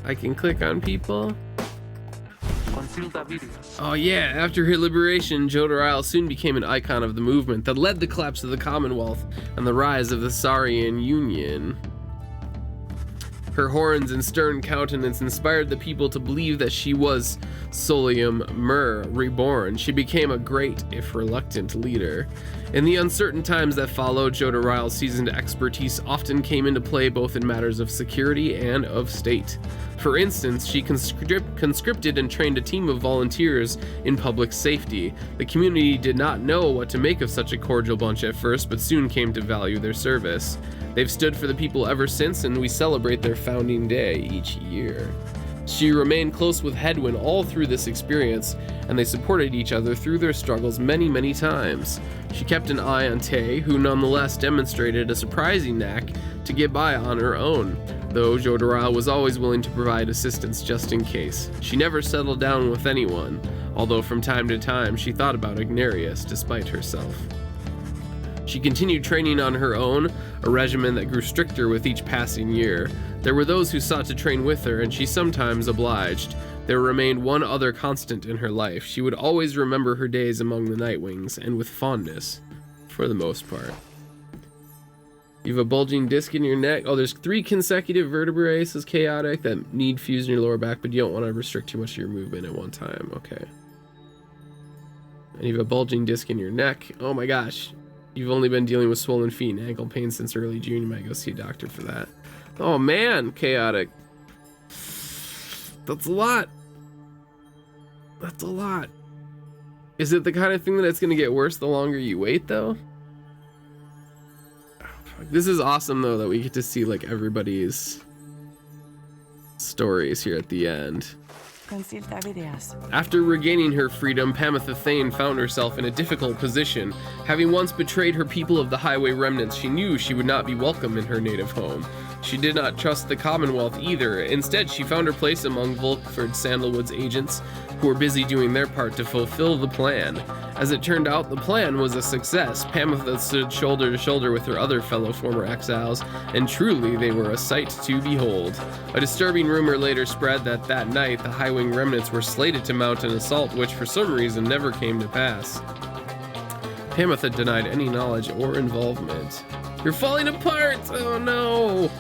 I can click on people. Oh yeah, after her liberation, Jodoryle soon became an icon of the movement that led the collapse of the Commonwealth and the rise of the Saurian Union. Her horns and stern countenance inspired the people to believe that she was Solium Mur, reborn. She became a great, if reluctant, leader. In the uncertain times that followed, Jodoryle's seasoned expertise often came into play both in matters of security and of state. For instance, she conscripted and trained a team of volunteers in public safety. The community did not know what to make of such a cordial bunch at first, but soon came to value their service. They've stood for the people ever since, and we celebrate their founding day each year. She remained close with Hedwyn all through this experience, and they supported each other through their struggles many, many times. She kept an eye on Tay, who nonetheless demonstrated a surprising knack to get by on her own, though Jodoryle was always willing to provide assistance just in case. She never settled down with anyone, although from time to time she thought about Ignarius despite herself. She continued training on her own, a regimen that grew stricter with each passing year. There were those who sought to train with her, and she sometimes obliged. There remained one other constant in her life. She would always remember her days among the Nightwings, and with fondness, for the most part. You have a bulging disc in your neck. Oh, there's 3 consecutive vertebrae, says Chaotic, that need fuse in your lower back, but you don't want to restrict too much of your movement at one time. Okay. And you have a bulging disc in your neck. Oh my gosh. You've only been dealing with swollen feet and ankle pain since early June. You might go see a doctor for that. Oh man, Chaotic. That's a lot. That's a lot. Is it the kind of thing that it's going to get worse the longer you wait, though? This is awesome, though, that we get to see, like, everybody's stories here at the end. After regaining her freedom, Pamitha Thane found herself in a difficult position. Having once betrayed her people of the Highway Remnants, she knew she would not be welcome in her native home. She did not trust the Commonwealth either. Instead, she found her place among Volkford Sandalwood's agents, who were busy doing their part to fulfill the plan. As it turned out, the plan was a success. Pamitha stood shoulder to shoulder with her other fellow former exiles, and truly they were a sight to behold. A disturbing rumor later spread that that night the Highwing Remnants were slated to mount an assault, which for some reason never came to pass. Pamitha denied any knowledge or involvement. You're falling apart! Oh no!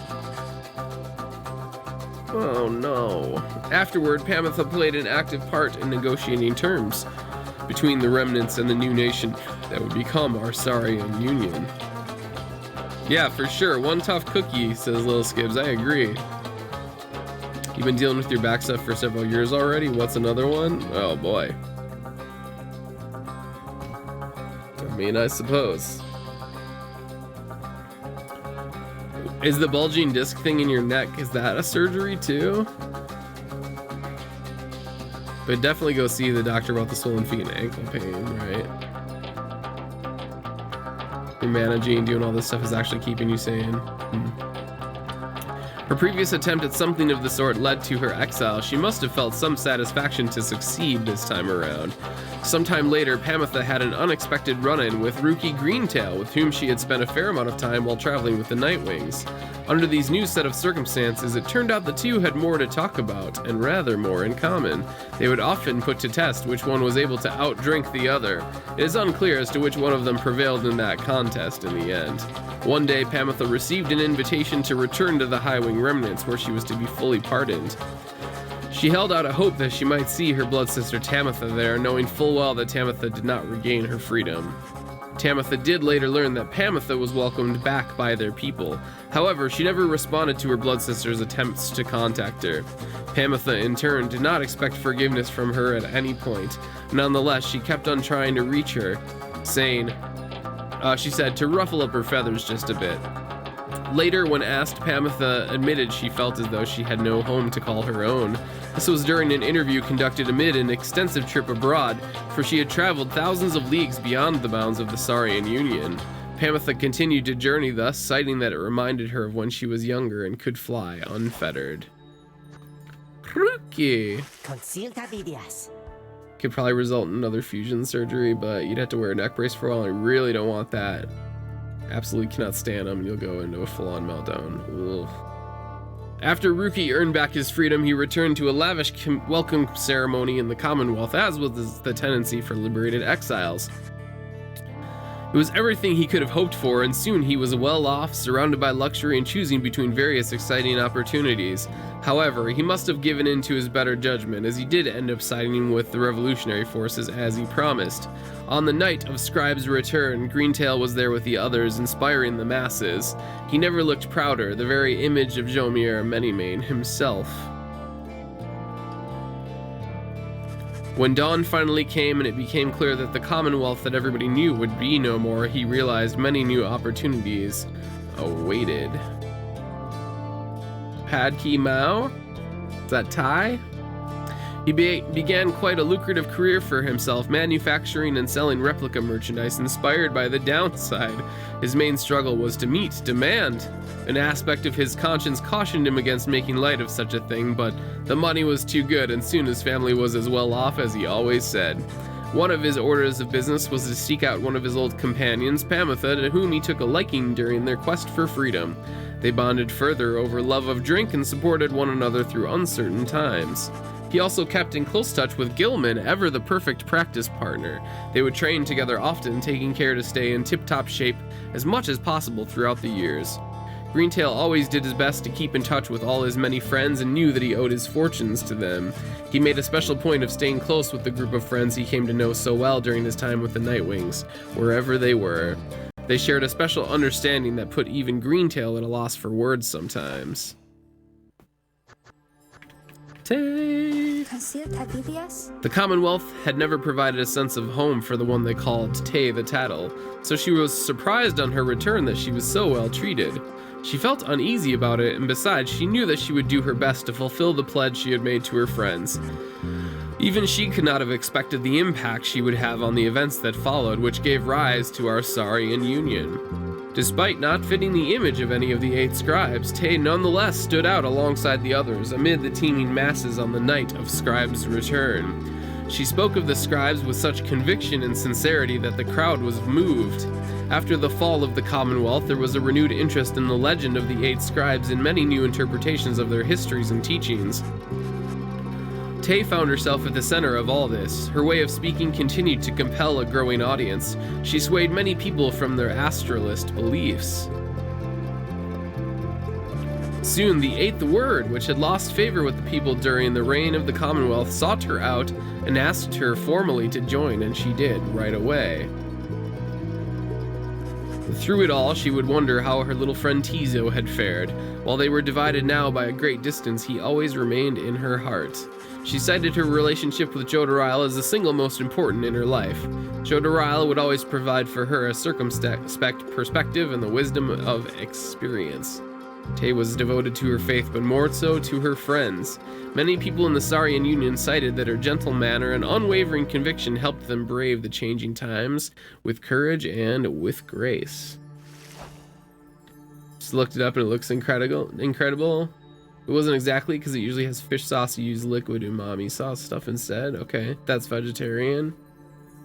Oh no. Afterward, Pamitha played an active part in negotiating terms between the remnants and the new nation that would become our Saurian Union. Yeah, for sure. One tough cookie, says Lil Skibbs. I agree. You've been dealing with your back stuff for several years already? What's another one? Oh boy. I mean, I suppose. Is the bulging disc thing in your neck, is that a surgery too? But definitely go see the doctor about the swollen feet and ankle pain, right? You're managing, doing all this stuff is actually keeping you sane. Her previous attempt at something of the sort led to her exile. She must have felt some satisfaction to succeed this time around. Sometime later, Pamitha had an unexpected run-in with Rookie Greentail, with whom she had spent a fair amount of time while traveling with the Nightwings. Under these new set of circumstances, it turned out the two had more to talk about, and rather more in common. They would often put to test which one was able to outdrink the other. It is unclear as to which one of them prevailed in that contest in the end. One day, Pamitha received an invitation to return to the Highwing Remnants, where she was to be fully pardoned. She held out a hope that she might see her blood sister Tamitha there, knowing full well that Tamitha did not regain her freedom. Tamitha did later learn that Pamitha was welcomed back by their people. However, she never responded to her blood sister's attempts to contact her. Pamitha, in turn, did not expect forgiveness from her at any point. Nonetheless, she kept on trying to reach her, saying, she said, to ruffle up her feathers just a bit. Later, when asked, Pamitha admitted she felt as though she had no home to call her own. This was during an interview conducted amid an extensive trip abroad, for she had traveled thousands of leagues beyond the bounds of the Saurian Union. Pamitha continued to journey thus, citing that it reminded her of when she was younger and could fly unfettered. Rookie! Could probably result in another fusion surgery, but you'd have to wear a neck brace for a while, and I really don't want that. Absolutely cannot stand them, and you'll go into a full-on meltdown. Ugh. After Rookie earned back his freedom, he returned to a lavish welcome ceremony in the Commonwealth, as was the tendency for liberated exiles. It was everything he could have hoped for, and soon he was well off, surrounded by luxury and choosing between various exciting opportunities. However, he must have given in to his better judgment, as he did end up siding with the revolutionary forces as he promised. On the night of Scribe's return, Greentail was there with the others, inspiring the masses. He never looked prouder, the very image of Jomir Manymane himself. When dawn finally came and it became clear that the Commonwealth that everybody knew would be no more, he realized many new opportunities awaited. Padkey Mao? Is that Thai? He began quite a lucrative career for himself, manufacturing and selling replica merchandise inspired by the downside. His main struggle was to meet demand. An aspect of his conscience cautioned him against making light of such a thing, but the money was too good, and soon his family was as well off as he always said. One of his orders of business was to seek out one of his old companions, Pamitha, to whom he took a liking during their quest for freedom. They bonded further over love of drink and supported one another through uncertain times. He also kept in close touch with Gilman, ever the perfect practice partner. They would train together often, taking care to stay in tip-top shape as much as possible throughout the years. Greentail always did his best to keep in touch with all his many friends and knew that he owed his fortunes to them. He made a special point of staying close with the group of friends he came to know so well during his time with the Nightwings, wherever they were. They shared a special understanding that put even Greentail at a loss for words sometimes. The Commonwealth had never provided a sense of home for the one they called Tay the Tattle, so she was surprised on her return that she was so well treated. She felt uneasy about it, and besides, she knew that she would do her best to fulfill the pledge she had made to her friends. Even she could not have expected the impact she would have on the events that followed, which gave rise to our Saurian Union. Despite not fitting the image of any of the 8 scribes, Tay nonetheless stood out alongside the others amid the teeming masses on the night of Scribe's return. She spoke of the scribes with such conviction and sincerity that the crowd was moved. After the fall of the Commonwealth, there was a renewed interest in the legend of the 8 scribes and many new interpretations of their histories and teachings. Tay found herself at the center of all this. Her way of speaking continued to compel a growing audience. She swayed many people from their astralist beliefs. Soon, the 8th Word, which had lost favor with the people during the reign of the Commonwealth, sought her out and asked her formally to join, and she did right away. Through it all, she would wonder how her little friend Tizo had fared. While they were divided now by a great distance, he always remained in her heart. She cited her relationship with Jodoryle as the single most important in her life. Jodoryle would always provide for her a circumspect perspective and the wisdom of experience. Tay was devoted to her faith, but more so to her friends. Many people in the Saurian Union cited that her gentle manner and unwavering conviction helped them brave the changing times with courage and with grace. Just looked it up and it looks incredible. It wasn't exactly, because it usually has fish sauce. You use liquid umami sauce stuff instead. Okay, that's vegetarian.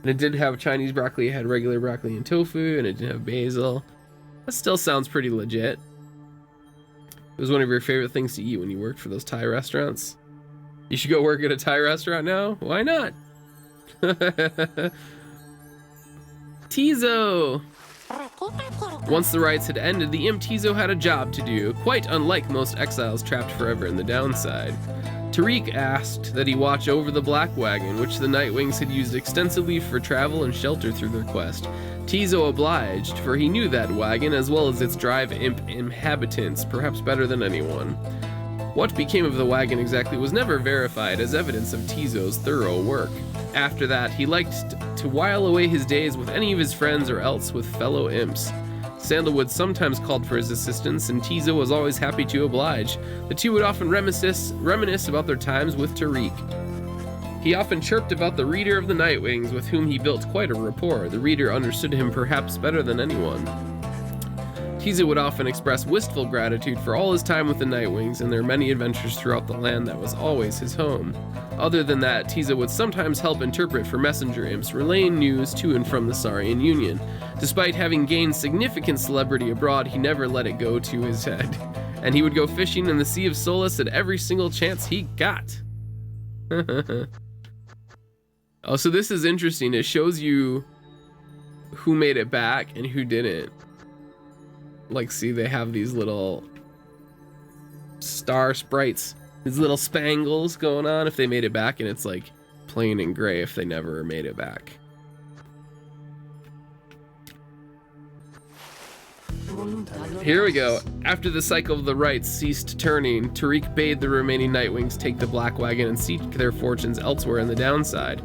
And it did have Chinese broccoli. It had regular broccoli and tofu, and it didn't have basil. That still sounds pretty legit. It was one of your favorite things to eat when you worked for those Thai restaurants. You should go work at a Thai restaurant now? Why not? Tizo! Once the rites had ended, the imp Tizo had a job to do, quite unlike most exiles trapped forever in the downside. Tariq asked that he watch over the Black Wagon, which the Nightwings had used extensively for travel and shelter through their quest. Tizo obliged, for he knew that wagon as well as its drive imp inhabitants perhaps better than anyone. What became of the wagon exactly was never verified as evidence of Tizo's thorough work. After that, he liked to while away his days with any of his friends or else with fellow imps. Sandalwood sometimes called for his assistance, and Tizo was always happy to oblige. The two would often reminisce about their times with Tariq. He often chirped about the Reader of the Nightwings, with whom he built quite a rapport. The Reader understood him perhaps better than anyone. Tizo would often express wistful gratitude for all his time with the Nightwings and their many adventures throughout the land that was always his home. Other than that, Tizo would sometimes help interpret for messenger imps, relaying news to and from the Saurian Union. Despite having gained significant celebrity abroad, he never let it go to his head. And he would go fishing in the Sea of Solace at every single chance he got. Oh, so this is interesting. It shows you who made it back and who didn't. Like, see, they have these little star sprites, these little spangles going on if they made it back, and it's like plain and gray if they never made it back. Here we go. After the cycle of the rites ceased turning, Tariq bade the remaining Nightwings take the Black Wagon and seek their fortunes elsewhere in the downside.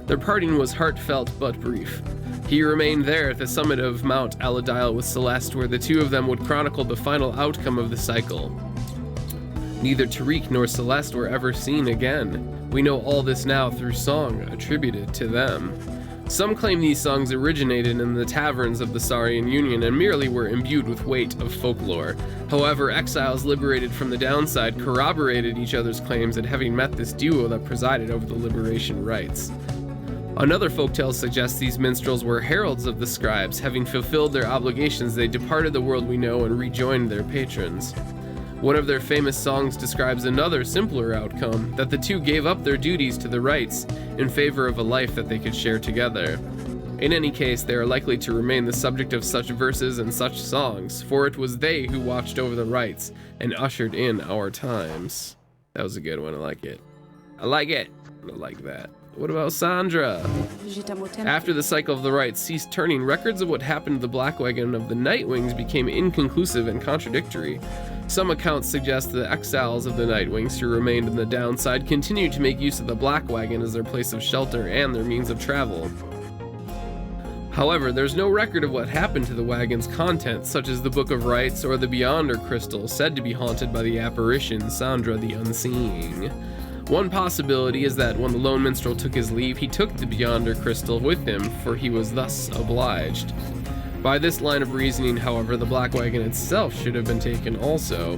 Their parting was heartfelt but brief. He remained there at the summit of Mount Aladile with Celeste, where the two of them would chronicle the final outcome of the cycle. Neither Tariq nor Celeste were ever seen again. We know all this now through song attributed to them. Some claim these songs originated in the taverns of the Saurian Union and merely were imbued with weight of folklore. However, exiles liberated from the downside corroborated each other's claims at having met this duo that presided over the liberation rites. Another folktale suggests these minstrels were heralds of the scribes. Having fulfilled their obligations, they departed the world we know and rejoined their patrons. One of their famous songs describes another, simpler outcome, that the two gave up their duties to the rites in favor of a life that they could share together. In any case, they are likely to remain the subject of such verses and such songs, for it was they who watched over the rites and ushered in our times. That was a good one, I like it. I like it. I like that. What about Sandra? After the cycle of the rites ceased turning, records of what happened to the Black Wagon of the Nightwings became inconclusive and contradictory. Some accounts suggest the exiles of the Nightwings who remained in the downside continued to make use of the Black Wagon as their place of shelter and their means of travel. However, there's no record of what happened to the wagon's contents, such as the Book of Rites or the Beyonder Crystal, said to be haunted by the apparition Sandra the Unseeing. One possibility is that when the lone minstrel took his leave, he took the Beyonder Crystal with him, for he was thus obliged. By this line of reasoning, however, the Black Wagon itself should have been taken also.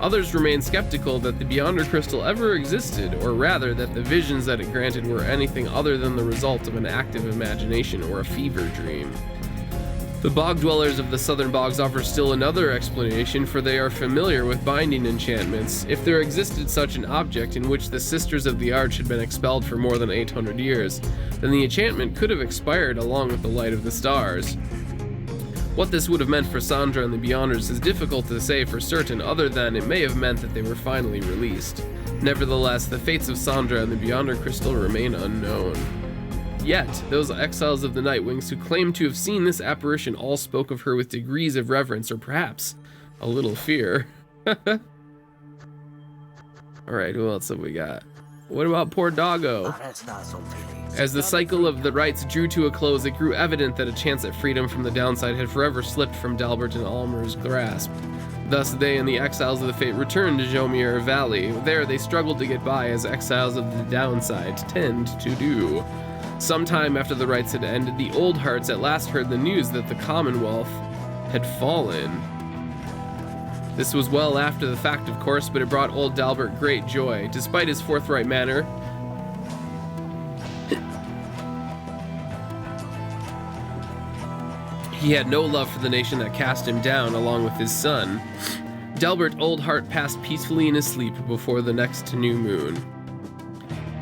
Others remain skeptical that the Beyonder Crystal ever existed, or rather that the visions that it granted were anything other than the result of an active imagination or a fever dream. The bog dwellers of the southern bogs offer still another explanation, for they are familiar with binding enchantments. If there existed such an object in which the Sisters of the Arch had been expelled for more than 800 years, then the enchantment could have expired along with the light of the stars. What this would have meant for Sandra and the Beyonders is difficult to say for certain, other than it may have meant that they were finally released. Nevertheless, the fates of Sandra and the Beyonder Crystal remain unknown. Yet, those exiles of the Nightwings who claim to have seen this apparition all spoke of her with degrees of reverence, or perhaps a little fear. Alright, who else have we got? What about poor Doggo? As the cycle of the rites drew to a close, it grew evident that a chance at freedom from the downside had forever slipped from Dalbert and Almer's grasp. Thus they and the exiles of the Fate returned to Jomir Valley. There they struggled to get by, as exiles of the downside tend to do. Sometime after the rites had ended, the Old Hearts at last heard the news that the Commonwealth had fallen. This was well after the fact, of course, but it brought old Dalbert great joy. Despite his forthright manner, he had no love for the nation that cast him down along with his son. Dalbert Oldheart passed peacefully in his sleep before the next new moon.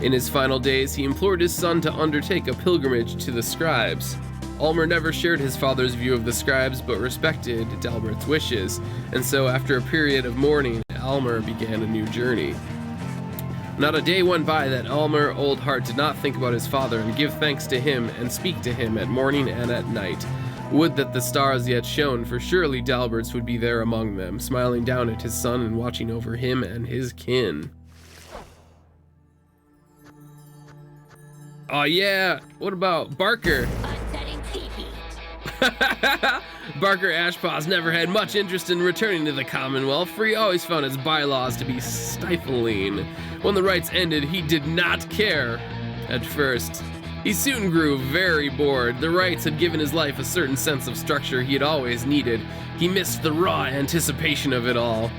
In his final days, he implored his son to undertake a pilgrimage to the scribes. Almer never shared his father's view of the scribes, but respected Dalbert's wishes, and so after a period of mourning, Almer began a new journey. Not a day went by that Almer Oldheart did not think about his father and give thanks to him and speak to him at morning and at night. Would that the stars yet shone, for surely Dalbert's would be there among them, smiling down at his son and watching over him and his kin. Oh yeah, what about Barker? Barker Ashpaws never had much interest in returning to the Commonwealth, for he always found its bylaws to be stifling. When the rites ended, he did not care at first. He soon grew very bored. The rites had given his life a certain sense of structure he had always needed. He missed the raw anticipation of it all.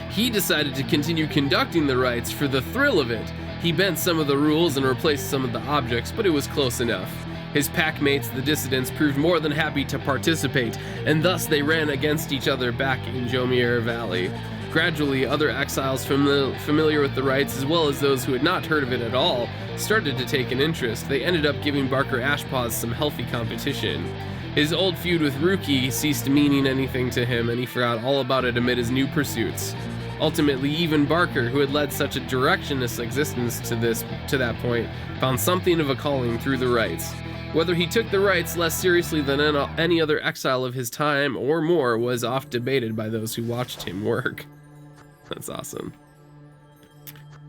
He decided to continue conducting the rites for the thrill of it. He bent some of the rules and replaced some of the objects, but it was close enough. His packmates, the dissidents, proved more than happy to participate, and thus they ran against each other back in Jomir Valley. Gradually, other exiles familiar with the rites, as well as those who had not heard of it at all, started to take an interest. They ended up giving Barker Ashpaws some healthy competition. His old feud with Rookie ceased meaning anything to him, and he forgot all about it amid his new pursuits. Ultimately, even Barker, who had led such a directionless existence to that point, found something of a calling through the rites. Whether he took the rites less seriously than any other exile of his time or more was oft debated by those who watched him work. That's awesome.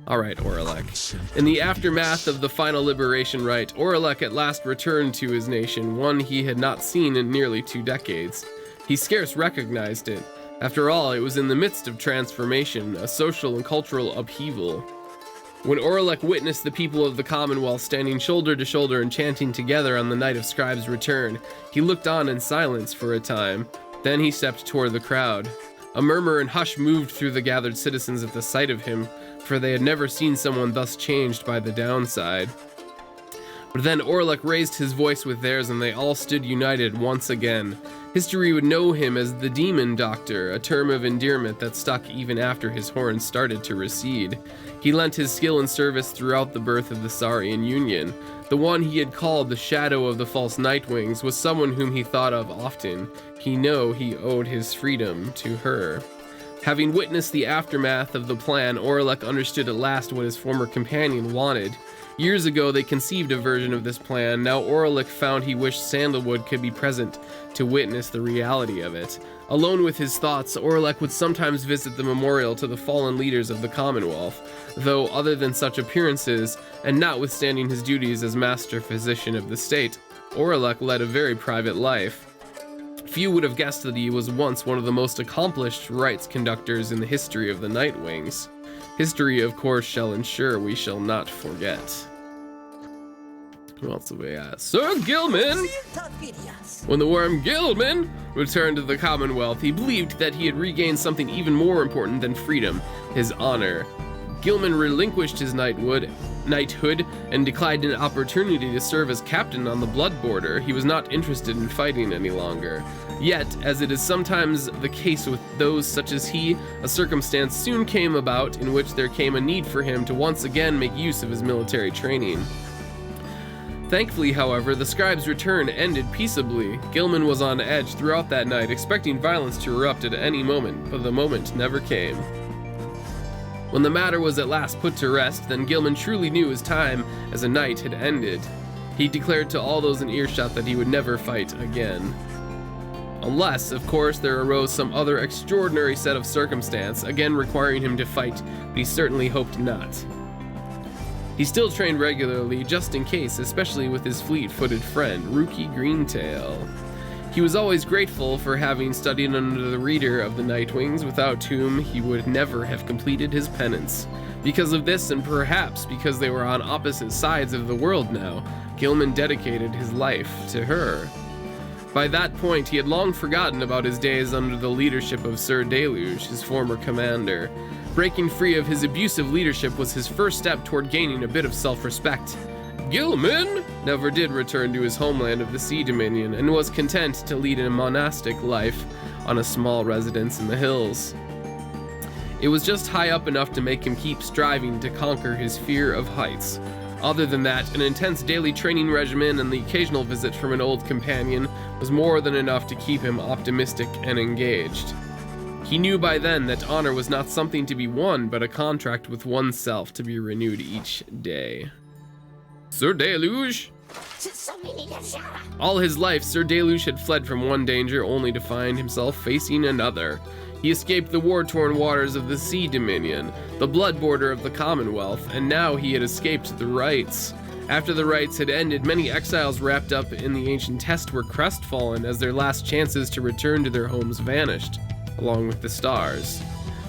Alright, Aurelek. In the aftermath of the final liberation rite, Aurelek at last returned to his nation, one he had not seen in nearly 2 decades. He scarce recognized it. After all, it was in the midst of transformation, a social and cultural upheaval. When Aurelek witnessed the people of the Commonwealth standing shoulder to shoulder and chanting together on the night of Scribe's return, he looked on in silence for a time. Then he stepped toward the crowd. A murmur and hush moved through the gathered citizens at the sight of him, for they had never seen someone thus changed by the downside. But then Aurelek raised his voice with theirs, and they all stood united once again. History would know him as the Demon Doctor, a term of endearment that stuck even after his horns started to recede. He lent his skill and service throughout the birth of the Saurian Union. The one he had called the Shadow of the False Nightwings was someone whom he thought of often. He knew he owed his freedom to her. Having witnessed the aftermath of the plan, Aurelek understood at last what his former companion wanted. Years ago, they conceived a version of this plan. Now Aurelek found he wished Sandalwood could be present to witness the reality of it. Alone with his thoughts, Aurelek would sometimes visit the memorial to the fallen leaders of the Commonwealth, though other than such appearances, and notwithstanding his duties as master physician of the state, Orlok led a very private life. Few would have guessed that he was once one of the most accomplished rites conductors in the history of the Nightwings. History, of course, shall ensure we shall not forget. Who else have we got? Sir Gilman! When the worm Gilman returned to the Commonwealth, he believed that he had regained something even more important than freedom, his honor. Gilman relinquished his knighthood and declined an opportunity to serve as captain on the Blood Border. He was not interested in fighting any longer. Yet, as it is sometimes the case with those such as he, a circumstance soon came about in which there came a need for him to once again make use of his military training. Thankfully, however, the scribe's return ended peaceably. Gilman was on edge throughout that night, expecting violence to erupt at any moment, but the moment never came. When the matter was at last put to rest, then Gilman truly knew his time as a knight had ended. He declared to all those in earshot that he would never fight again. Unless, of course, there arose some other extraordinary set of circumstance, again requiring him to fight, but he certainly hoped not. He still trained regularly, just in case, especially with his fleet-footed friend, Rookie Greentail. He was always grateful for having studied under the reader of the Nightwings, without whom he would never have completed his penance. Because of this, and perhaps because they were on opposite sides of the world now, Gilman dedicated his life to her. By that point, he had long forgotten about his days under the leadership of Sir Deluge, his former commander. Breaking free of his abusive leadership was his first step toward gaining a bit of self-respect. Gilman never did return to his homeland of the Sea Dominion and was content to lead a monastic life on a small residence in the hills. It was just high up enough to make him keep striving to conquer his fear of heights. Other than that, an intense daily training regimen and the occasional visit from an old companion was more than enough to keep him optimistic and engaged. He knew by then that honor was not something to be won, but a contract with oneself to be renewed each day. Sir Deluge? All his life, Sir Deluge had fled from one danger only to find himself facing another. He escaped the war-torn waters of the Sea Dominion, the blood border of the Commonwealth, and now he had escaped the rites. After the rites had ended, many exiles wrapped up in the ancient test were crestfallen as their last chances to return to their homes vanished, along with the stars.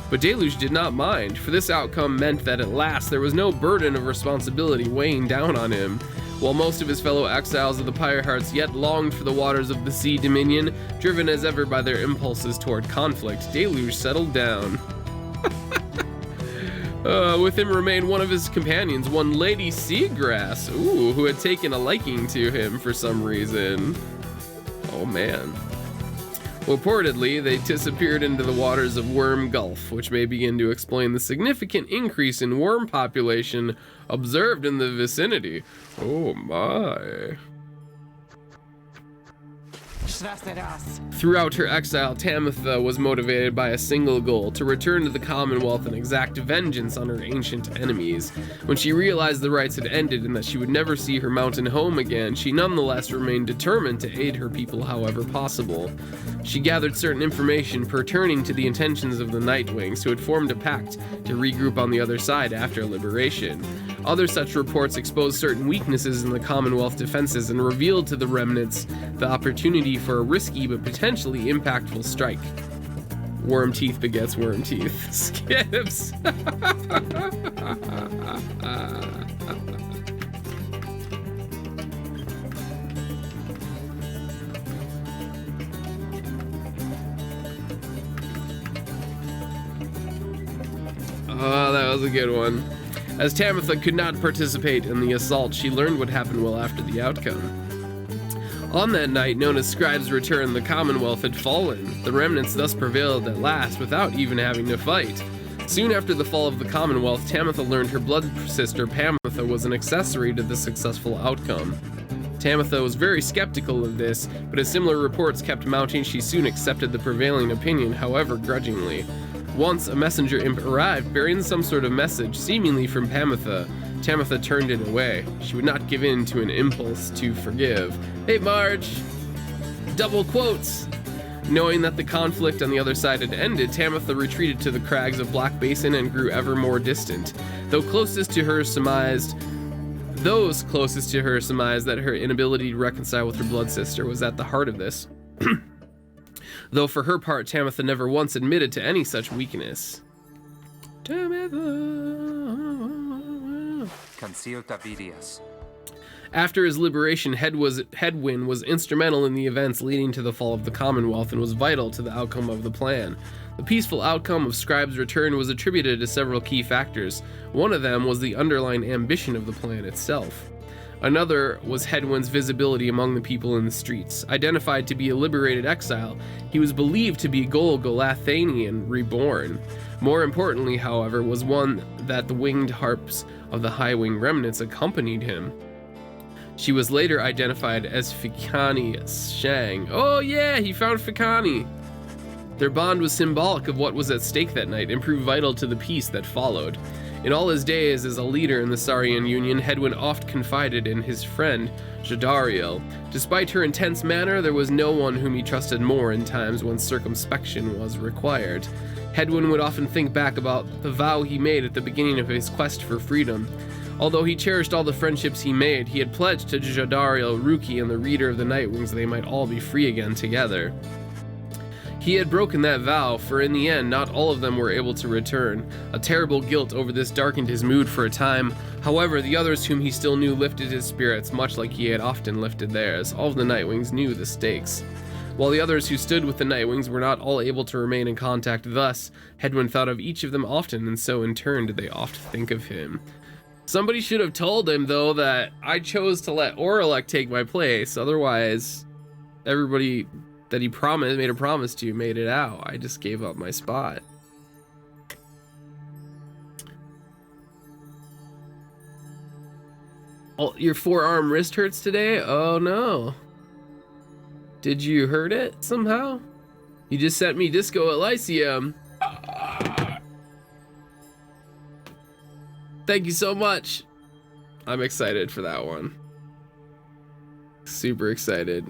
But Deluge did not mind, for this outcome meant that at last there was no burden of responsibility weighing down on him. While most of his fellow exiles of the Pyre Hearts yet longed for the waters of the Sea Dominion, driven as ever by their impulses toward conflict, Deluge settled down. With him remained one of his companions, one Lady Seagrass, who had taken a liking to him for some reason. Oh man. Reportedly, they disappeared into the waters of Worm Gulf, which may begin to explain the significant increase in worm population observed in the vicinity. Oh my. Throughout her exile, Tamitha was motivated by a single goal: to return to the Commonwealth and exact vengeance on her ancient enemies. When she realized the rites had ended and that she would never see her mountain home again, she nonetheless remained determined to aid her people however possible. She gathered certain information pertaining to the intentions of the Nightwings, who had formed a pact to regroup on the other side after liberation. Other such reports exposed certain weaknesses in the Commonwealth defenses and revealed to the remnants the opportunity for a risky but potentially impactful strike. Worm teeth begets worm teeth. Skips. Oh, that was a good one. As Tamitha could not participate in the assault, she learned what happened well after the outcome. On that night, known as Scribe's Return, the Commonwealth had fallen. The remnants thus prevailed at last without even having to fight. Soon after the fall of the Commonwealth, Tamitha learned her blood sister Pamitha was an accessory to the successful outcome. Tamitha was very skeptical of this, but as similar reports kept mounting, she soon accepted the prevailing opinion, however grudgingly. Once a messenger imp arrived bearing some sort of message, seemingly from Pamitha. Tamitha turned it away. She would not give in to an impulse to forgive. Hey Marge! Double quotes! Knowing that the conflict on the other side had ended, Tamitha retreated to the crags of Black Basin and grew ever more distant. Though closest to her surmised Those closest to her surmised that her inability to reconcile with her blood sister was at the heart of this. Though for her part, Tamitha never once admitted to any such weakness. Concealta vidias. After his liberation, Hedwyn was instrumental in the events leading to the fall of the Commonwealth and was vital to the outcome of the plan. The peaceful outcome of Scribe's return was attributed to several key factors. One of them was the underlying ambition of the plan itself. Another was Hedwyn's visibility among the people in the streets. Identified to be a liberated exile, he was believed to be Gol-Golathanian reborn. More importantly, however, was one that the winged harps of the High Wing remnants accompanied him. She was later identified as Fikani Shang. Oh yeah, he found Fikani! Their bond was symbolic of what was at stake that night and proved vital to the peace that followed. In all his days as a leader in the Saurian Union, Hedwyn oft confided in his friend, Jadariel. Despite her intense manner, there was no one whom he trusted more in times when circumspection was required. Hedwyn would often think back about the vow he made at the beginning of his quest for freedom. Although he cherished all the friendships he made, he had pledged to Jadariel, Ruki, and the Reader of the Nightwings they might all be free again together. He had broken that vow, for in the end, not all of them were able to return. A terrible guilt over this darkened his mood for a time. However, the others whom he still knew lifted his spirits, much like he had often lifted theirs. All of the Nightwings knew the stakes. While the others who stood with the Nightwings were not all able to remain in contact thus, Hedwyn thought of each of them often, and so in turn did they oft think of him. Somebody should have told him, though, that I chose to let Oralek take my place. Otherwise, everybody that he made a promise to made it out. I just gave up my spot. Oh, your forearm wrist hurts today? Oh no. Did you hurt it somehow? You just sent me Disco Elysium. Thank you so much. I'm excited for that one. Super excited.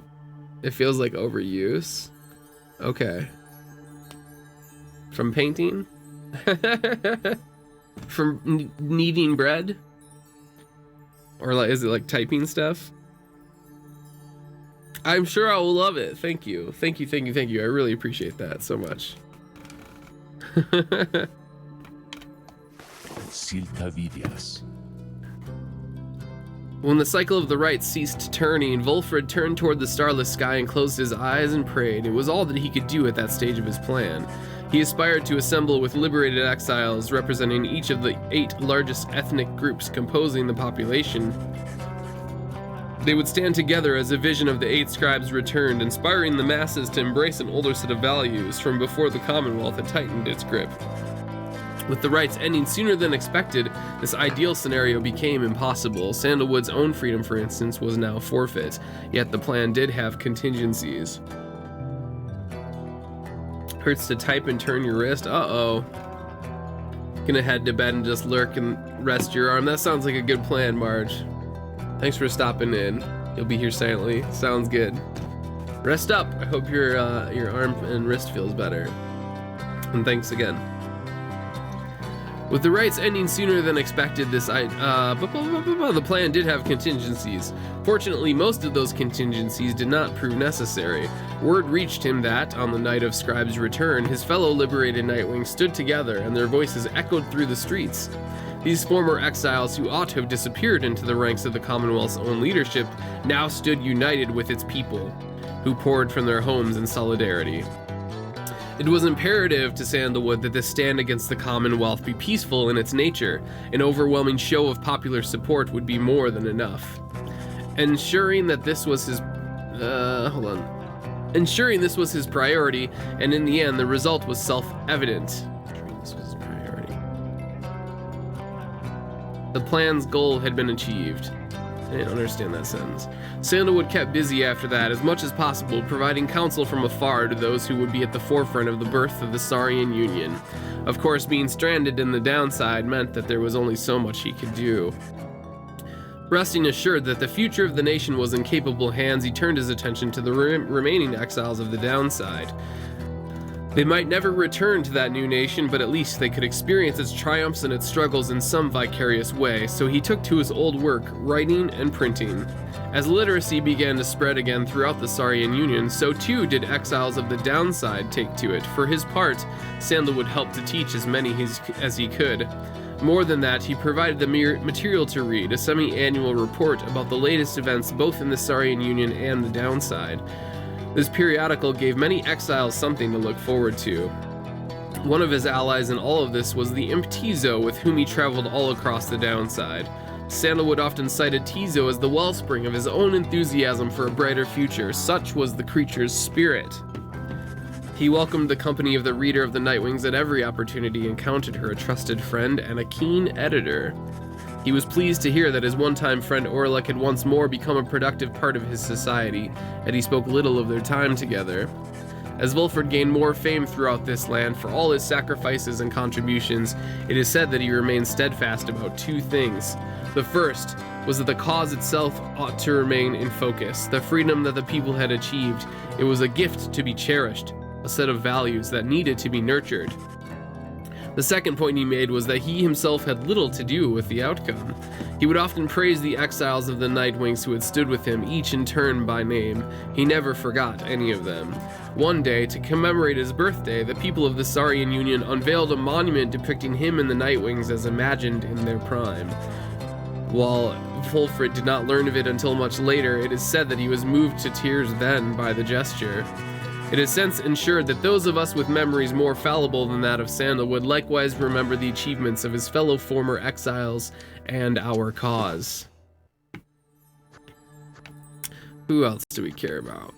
It feels like overuse. Okay. From painting? From kneading bread? Or like, is it like typing stuff? I'm sure I will love it. Thank you. Thank you, thank you, thank you. I really appreciate that so much. When the cycle of the rites ceased turning, Volfred turned toward the starless sky and closed his eyes and prayed. It was all that he could do at that stage of his plan. He aspired to assemble with liberated exiles representing each of the 8 largest ethnic groups composing the population. They would stand together as a vision of the 8 scribes returned, inspiring the masses to embrace an older set of values from before the Commonwealth had tightened its grip. With the rites ending sooner than expected, this ideal scenario became impossible. Sandalwood's own freedom, for instance, was now forfeit, yet the plan did have contingencies. Hurts to type and turn your wrist? Uh-oh. Gonna head to bed and just lurk and rest your arm. That sounds like a good plan, Marge. Thanks for stopping in. You'll be here silently. Sounds good. Rest up. I hope your arm and wrist feels better. And thanks again. With the rites ending sooner than expected, the plan did have contingencies. Fortunately, most of those contingencies did not prove necessary. Word reached him that, on the night of Scribe's return, his fellow liberated Nightwings stood together and their voices echoed through the streets. These former exiles who ought to have disappeared into the ranks of the Commonwealth's own leadership now stood united with its people, who poured from their homes in solidarity. It was imperative to Sandalwood that this stand against the Commonwealth be peaceful in its nature. An overwhelming show of popular support would be more than enough. Ensuring this was his priority, and in the end, the result was self-evident. The plan's goal had been achieved. I didn't understand that sentence. Sandalwood kept busy after that, as much as possible, providing counsel from afar to those who would be at the forefront of the birth of the Saurian Union. Of course, being stranded in the downside meant that there was only so much he could do. Resting assured that the future of the nation was in capable hands, he turned his attention to the remaining exiles of the downside. They might never return to that new nation, but at least they could experience its triumphs and its struggles in some vicarious way, so he took to his old work, writing and printing. As literacy began to spread again throughout the Saurian Union, so too did exiles of the downside take to it. For his part, Sandalwood helped to teach as many as he could. More than that, he provided the material to read, a semi-annual report about the latest events both in the Saurian Union and the downside. This periodical gave many exiles something to look forward to. One of his allies in all of this was the imp Tizo, with whom he traveled all across the downside. Sandalwood often cited Tizo as the wellspring of his own enthusiasm for a brighter future. Such was the creature's spirit. He welcomed the company of the Reader of the Nightwings at every opportunity and counted her a trusted friend and a keen editor. He was pleased to hear that his one-time friend Orlick had once more become a productive part of his society, and he spoke little of their time together. As Volford gained more fame throughout this land for all his sacrifices and contributions, it is said that he remained steadfast about two things. The first was that the cause itself ought to remain in focus, the freedom that the people had achieved. It was a gift to be cherished, a set of values that needed to be nurtured. The second point he made was that he himself had little to do with the outcome. He would often praise the exiles of the Nightwings who had stood with him, each in turn by name. He never forgot any of them. One day, to commemorate his birthday, the people of the Saurian Union unveiled a monument depicting him and the Nightwings as imagined in their prime. While Volfred did not learn of it until much later, it is said that he was moved to tears then by the gesture. It has since ensured that those of us with memories more fallible than that of Sandalwood likewise remember the achievements of his fellow former exiles and our cause. Who else do we care about?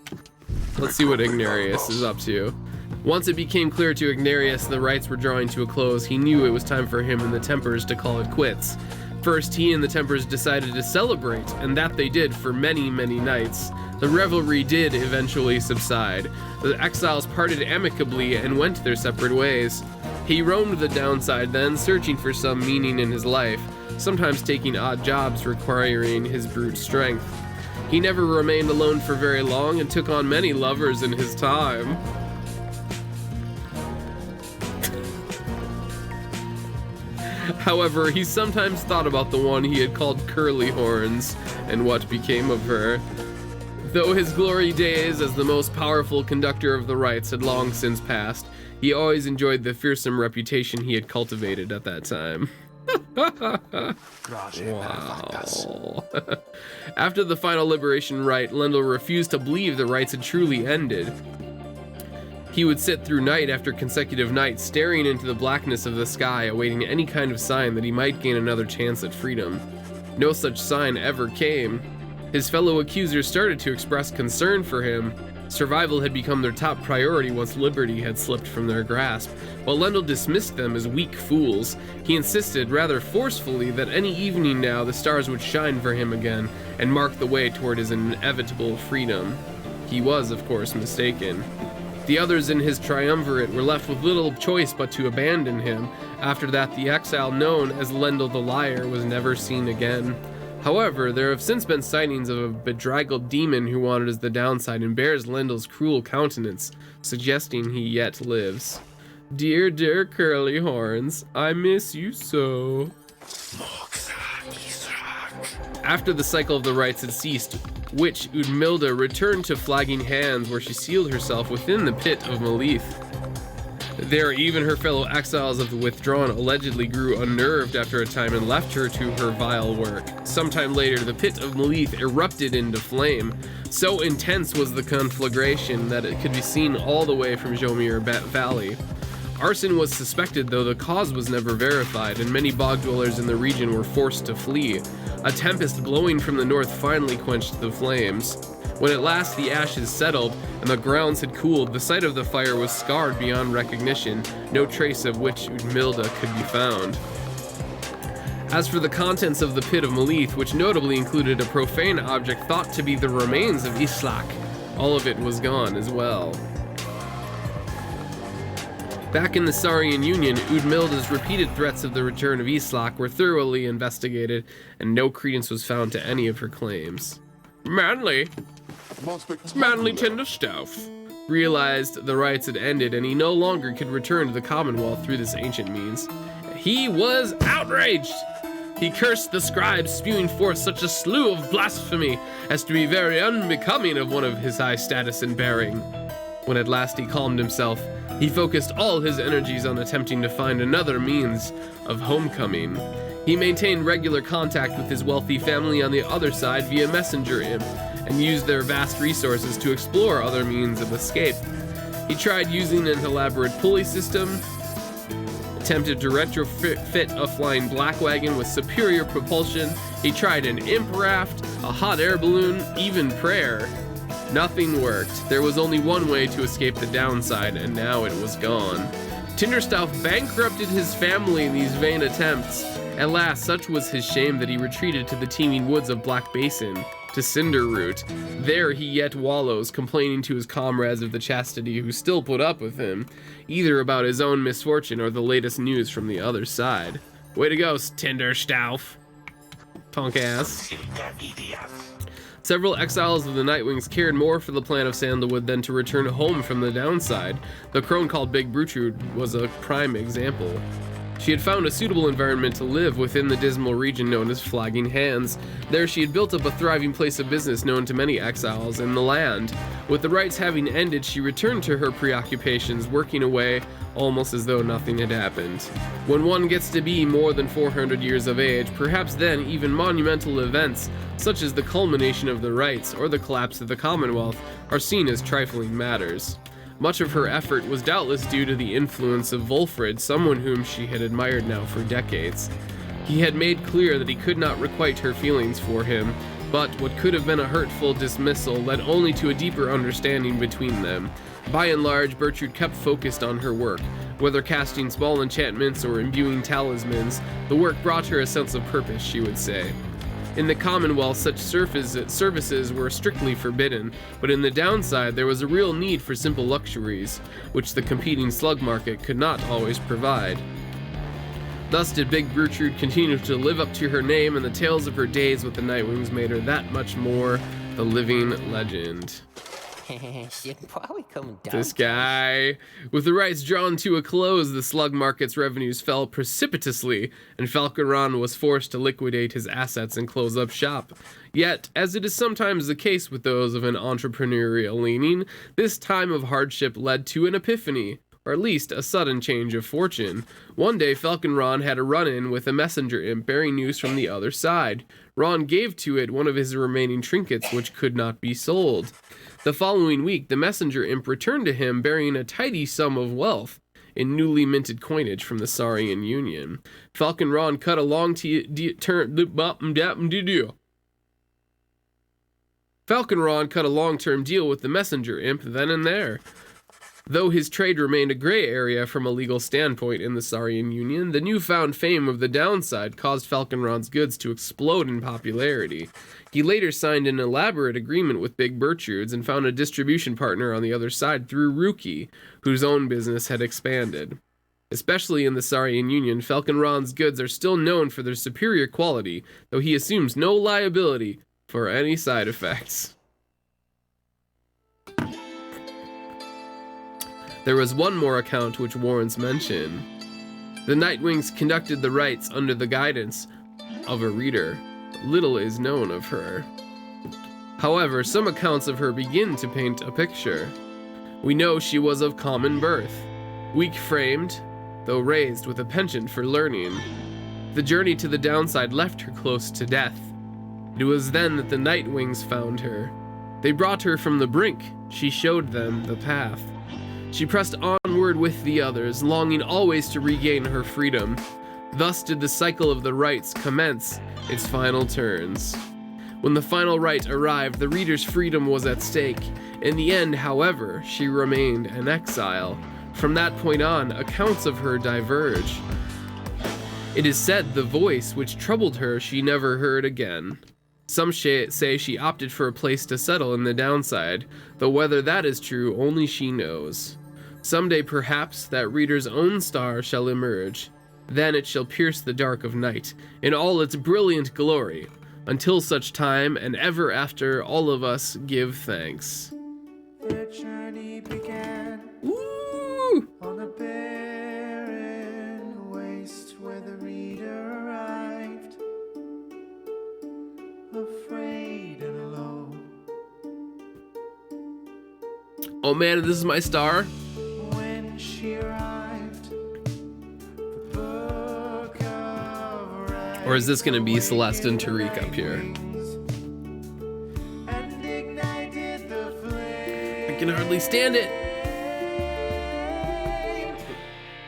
Let's see what Ignarius is up to. Once it became clear to Ignarius the rites were drawing to a close, he knew it was time for him and the Tempers to call it quits. First, he and the Tempers decided to celebrate, and that they did for many, many nights. The revelry did eventually subside. The exiles parted amicably and went their separate ways. He roamed the downside then, searching for some meaning in his life, sometimes taking odd jobs requiring his brute strength. He never remained alone for very long and took on many lovers in his time. However, he sometimes thought about the one he had called Curly Horns and what became of her. Though his glory days as the most powerful conductor of the rites had long since passed, he always enjoyed the fearsome reputation he had cultivated at that time. Wow. After the final liberation rite, Lendl refused to believe the rites had truly ended. He would sit through night after consecutive nights, staring into the blackness of the sky, awaiting any kind of sign that he might gain another chance at freedom. No such sign ever came. His fellow accusers started to express concern for him. Survival had become their top priority once liberty had slipped from their grasp. While Lendl dismissed them as weak fools, he insisted rather forcefully that any evening now the stars would shine for him again and mark the way toward his inevitable freedom. He was, of course, mistaken. The others in his triumvirate were left with little choice but to abandon him. After that, the exile known as Lendl the Liar was never seen again. However, there have since been sightings of a bedraggled demon who wanders the downside and bears Lendl's cruel countenance, suggesting he yet lives. Dear, dear Curly Horns, I miss you so. After the cycle of the rites had ceased, Witch Udmilda returned to Flagging Hands, where she sealed herself within the pit of Malith. There, even her fellow exiles of the Withdrawn allegedly grew unnerved after a time and left her to her vile work. Sometime later, the pit of Malith erupted into flame. So intense was the conflagration that it could be seen all the way from Jomir Valley. Arson was suspected, though the cause was never verified, and many bog dwellers in the region were forced to flee. A tempest blowing from the north finally quenched the flames. When at last the ashes settled and the grounds had cooled, the site of the fire was scarred beyond recognition. No trace of Witch Udmilda could be found. As for the contents of the pit of Malith, which notably included a profane object thought to be the remains of Islak, all of it was gone as well. Back in the Saurian Union, Udmilda's repeated threats of the return of Islak were thoroughly investigated, and no credence was found to any of her claims. Manly tender stuff. realized the rites had ended and he no longer could return to the Commonwealth through this ancient means. He was outraged. He cursed the scribes, spewing forth such a slew of blasphemy as to be very unbecoming of one of his high status and bearing. When at last he calmed himself, he focused all his energies on attempting to find another means of homecoming. He maintained regular contact with his wealthy family on the other side via messenger imp, and used their vast resources to explore other means of escape. He tried using an elaborate pulley system, attempted to retrofit a flying black wagon with superior propulsion. He tried an imp raft, a hot air balloon, even prayer. Nothing worked. There was only one way to escape the downside, and now it was gone. Tinderstaff bankrupted his family in these vain attempts. At last, such was his shame that he retreated to the teeming woods of Black Basin, to Cinderroot. There he yet wallows, complaining to his comrades of the chastity who still put up with him, either about his own misfortune or the latest news from the other side. Way to go, Tinderstaff. Punk ass. Several exiles of the Nightwings cared more for the plan of Sandalwood than to return home from the downside. The crone called Big Brutrude was a prime example. She had found a suitable environment to live within the dismal region known as Flagging Hands. There she had built up a thriving place of business known to many exiles in the land. With the rites having ended, she returned to her preoccupations, working away almost as though nothing had happened. When one gets to be more than 400 years of age, perhaps then even monumental events, such as the culmination of the rites or the collapse of the Commonwealth, are seen as trifling matters. Much of her effort was doubtless due to the influence of Wolfred, someone whom she had admired now for decades. He had made clear that he could not requite her feelings for him, but what could have been a hurtful dismissal led only to a deeper understanding between them. By and large, Bertrude kept focused on her work. Whether casting small enchantments or imbuing talismans, the work brought her a sense of purpose, she would say. In the Commonwealth, such services were strictly forbidden, but in the downside there was a real need for simple luxuries, which the competing slug market could not always provide. Thus did Big Gertrude continue to live up to her name, and the tales of her days with the Nightwings made her that much more the living legend. This guy. With the rights drawn to a close, the slug market's revenues fell precipitously, and Falconron was forced to liquidate his assets and close up shop. Yet, as it is sometimes the case with those of an entrepreneurial leaning, this time of hardship led to an epiphany, or at least a sudden change of fortune. One day, Falconron had a run-in with a messenger imp bearing news from the other side. Ron gave to it one of his remaining trinkets, which could not be sold. The following week, the messenger imp returned to him bearing a tidy sum of wealth in newly minted coinage from the Saurian Union. Falconron cut a long-term deal with the messenger imp then and there. Though his trade remained a gray area from a legal standpoint in the Saurian Union, the newfound fame of the downside caused Falconron's goods to explode in popularity. He later signed an elaborate agreement with Big Bertrude's and found a distribution partner on the other side through Rookie, whose own business had expanded. Especially in the Saurian Union, Falconron's goods are still known for their superior quality, though he assumes no liability for any side effects. There was one more account which warrants mention. The Nightwings conducted the rites under the guidance of a reader. Little is known of her. However, some accounts of her begin to paint a picture. We know she was of common birth, weak-framed, though raised with a penchant for learning. The journey to the downside left her close to death. It was then that the Nightwings found her. They brought her from the brink. She showed them the path. She pressed onward with the others, longing always to regain her freedom. Thus did the cycle of the rites commence its final turns. When the final rite arrived, the reader's freedom was at stake. In the end, however, she remained an exile. From that point on, accounts of her diverge. It is said the voice which troubled her she never heard again. Some say she opted for a place to settle in the downside, though whether that is true, only she knows. Someday, perhaps, that reader's own star shall emerge. Then it shall pierce the dark of night in all its brilliant glory. Until such time, and ever after, all of us give thanks. Their journey began. Oh man, this is my star. When she arrived, the book of Or is this gonna be Celeste and Tariq up here? and ignited the flame. I can hardly stand it.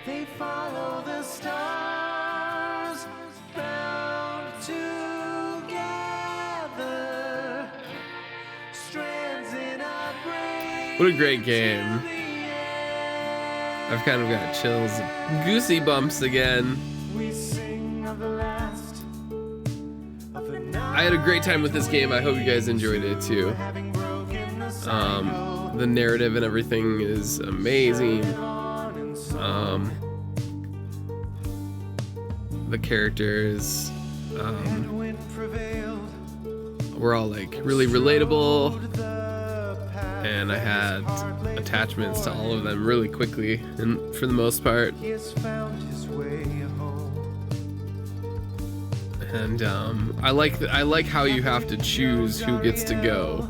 They follow the stars bound together. Strands in a brain. What a great game. I've kind of got chills, goosey bumps again. We sing of the last of the night. I had a great time with this game. I hope you guys enjoyed it too. Having broken the cycle. The narrative and everything is amazing. The characters, Wind prevailed. were all like really relatable, The path and I had attachments to all of them really quickly, and for the most part. he has found his way home. And I like how you have to choose who gets to go,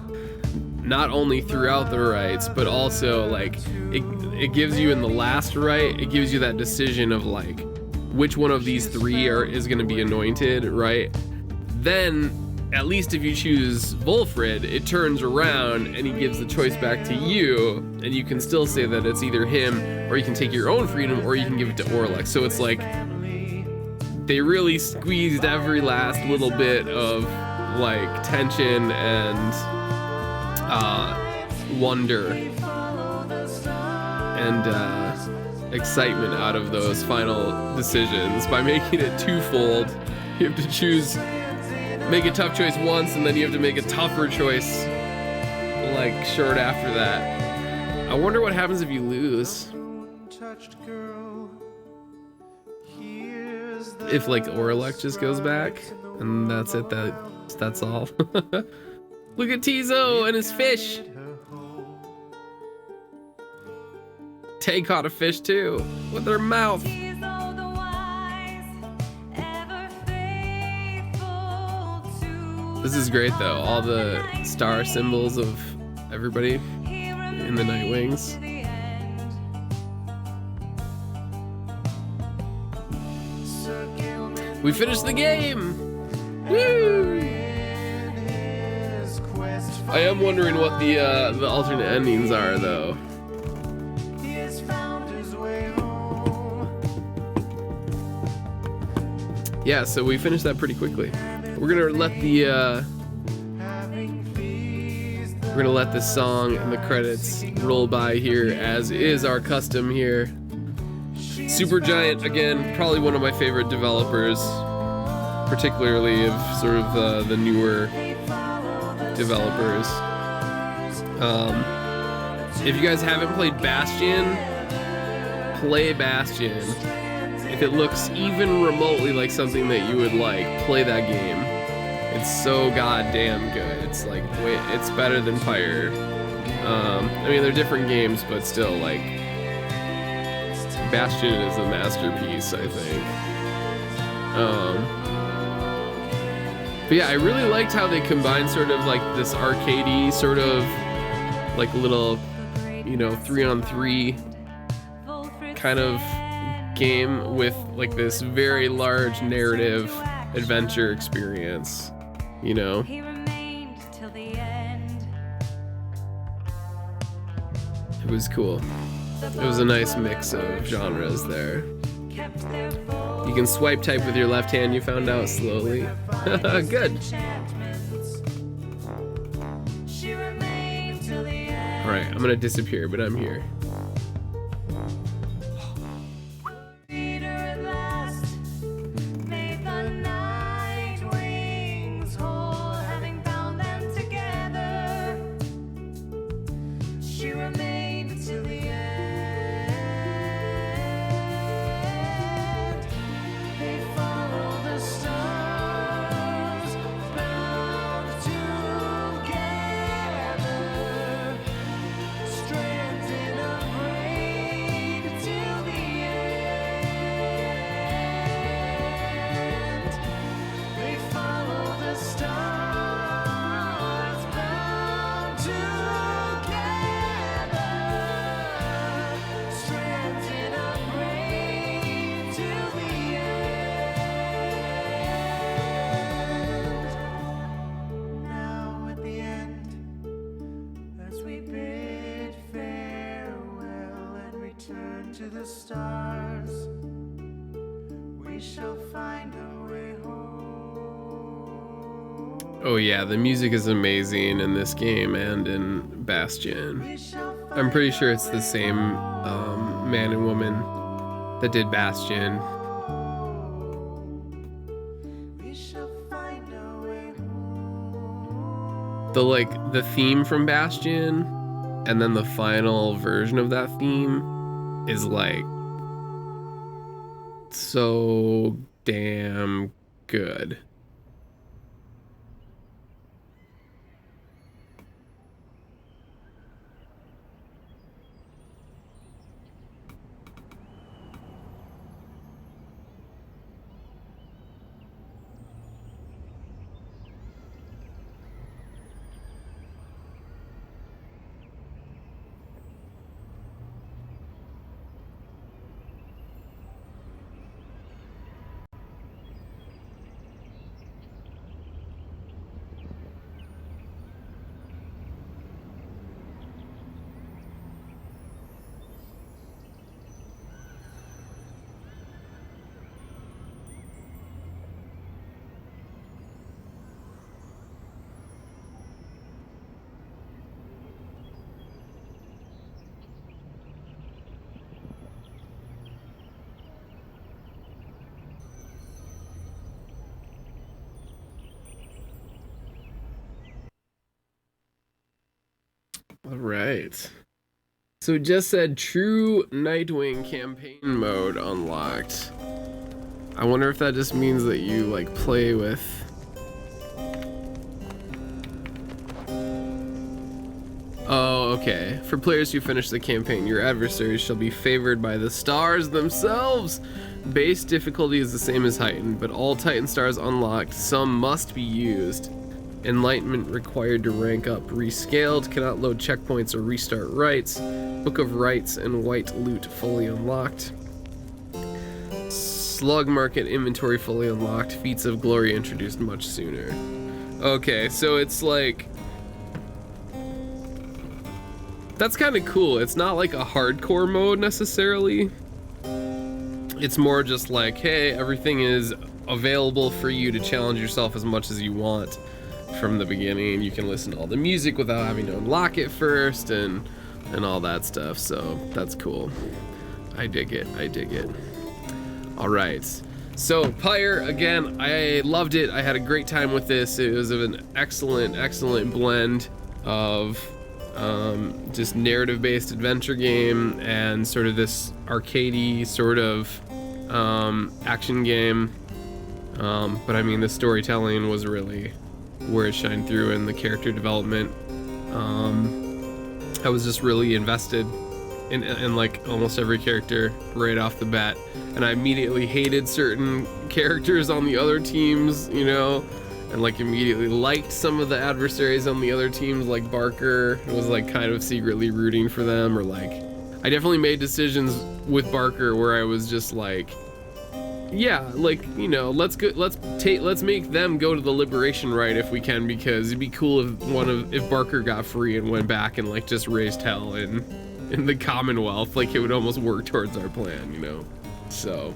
not only throughout the rites, but also like it gives you in the last rite, it gives you that decision of like which one of these three is going to be anointed, right? Then at least if you choose Volfred, it turns around and he gives the choice back to you, and you can still say that it's either him, or you can take your own freedom, or you can give it to Orlek. So it's like they really squeezed every last little bit of like tension and wonder and excitement out of those final decisions by making it twofold. You have to choose, make a tough choice once, and then you have to make a tougher choice like short after that. I wonder what happens if you lose. Touched girl. Here's the If like Orlek just goes back and that's it, that's all. Look at Tizo and his fish. Tay caught a fish too with her mouth. This is great though, all the star symbols of everybody in the Nightwings. We finished the game! Woo! I am wondering what the alternate endings are though. he has found his way home. Yeah, so we finished that pretty quickly. We're gonna let the Having feast the we're gonna let the song and the credits roll by here, as is our custom here. Supergiant, again, probably one of my favorite developers, particularly of sort of the newer developers. If you guys haven't played Bastion, play Bastion. If it looks even remotely like something that you would like, play that game. It's so goddamn good. It's like, it's better than Pyre. I mean, they're different games, but still, like, Bastion is a masterpiece, I think. But yeah, I really liked how they combined sort of like this arcadey sort of like little, you know, 3-on-3 kind of game with like this very large narrative adventure experience, you know. He remained till the end. It was cool. It was a nice mix of genres there. Kept their foes You can swipe type with your left hand, you found out slowly. Good. enchantments. She remained till the end. Alright, I'm gonna disappear, but I'm here. Peter at last made the night wings whole, having bound them together. She remained till the end. They follow the stars bound together. Strands in a braid till the end. They follow the stars bound together. to the stars, we shall find a way home. Oh yeah, the music is amazing in this game and in Bastion. We shall I'm pretty sure it's the same man and woman that did Bastion. we shall find a way home. The theme from Bastion and then the final version of that theme is like so damn good. All right. So it just said True Nightwing campaign mode unlocked. I wonder if that just means that you like play with Oh, okay. For players who finish the campaign, your adversaries shall be favored by the stars themselves. Base difficulty is the same as Heightened, but all Titan stars unlocked, some must be used. Enlightenment required to rank up rescaled, cannot load checkpoints or restart rights. Book of Rights and White Loot fully unlocked. Slug Market inventory fully unlocked. Feats of Glory introduced much sooner. Okay, so it's like... That's kind of cool. It's not like a hardcore mode necessarily. It's more just like, hey, everything is available for you to challenge yourself as much as you want from the beginning. You can listen to all the music without having to unlock it first and all that stuff. So that's cool. I dig it. I dig it. All right. So Pyre, again, I loved it. I had a great time with this. It was an excellent, excellent blend of just narrative-based adventure game and sort of this arcadey sort of action game. But I mean, the storytelling was really where it shined through, in the character development. I was just really invested in like almost every character right off the bat, and I immediately hated certain characters on the other teams, you know, and like immediately liked some of the adversaries on the other teams, like Barker. It was like kind of secretly rooting for them, or like I definitely made decisions with Barker where I was just like, yeah, like, you know, let's make them go to the liberation rite if we can, because it'd be cool if Barker got free and went back and like just raised hell in the Commonwealth. Like, it would almost work towards our plan, you know. So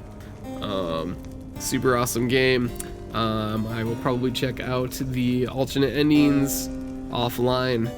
super awesome game. I will probably check out the alternate endings offline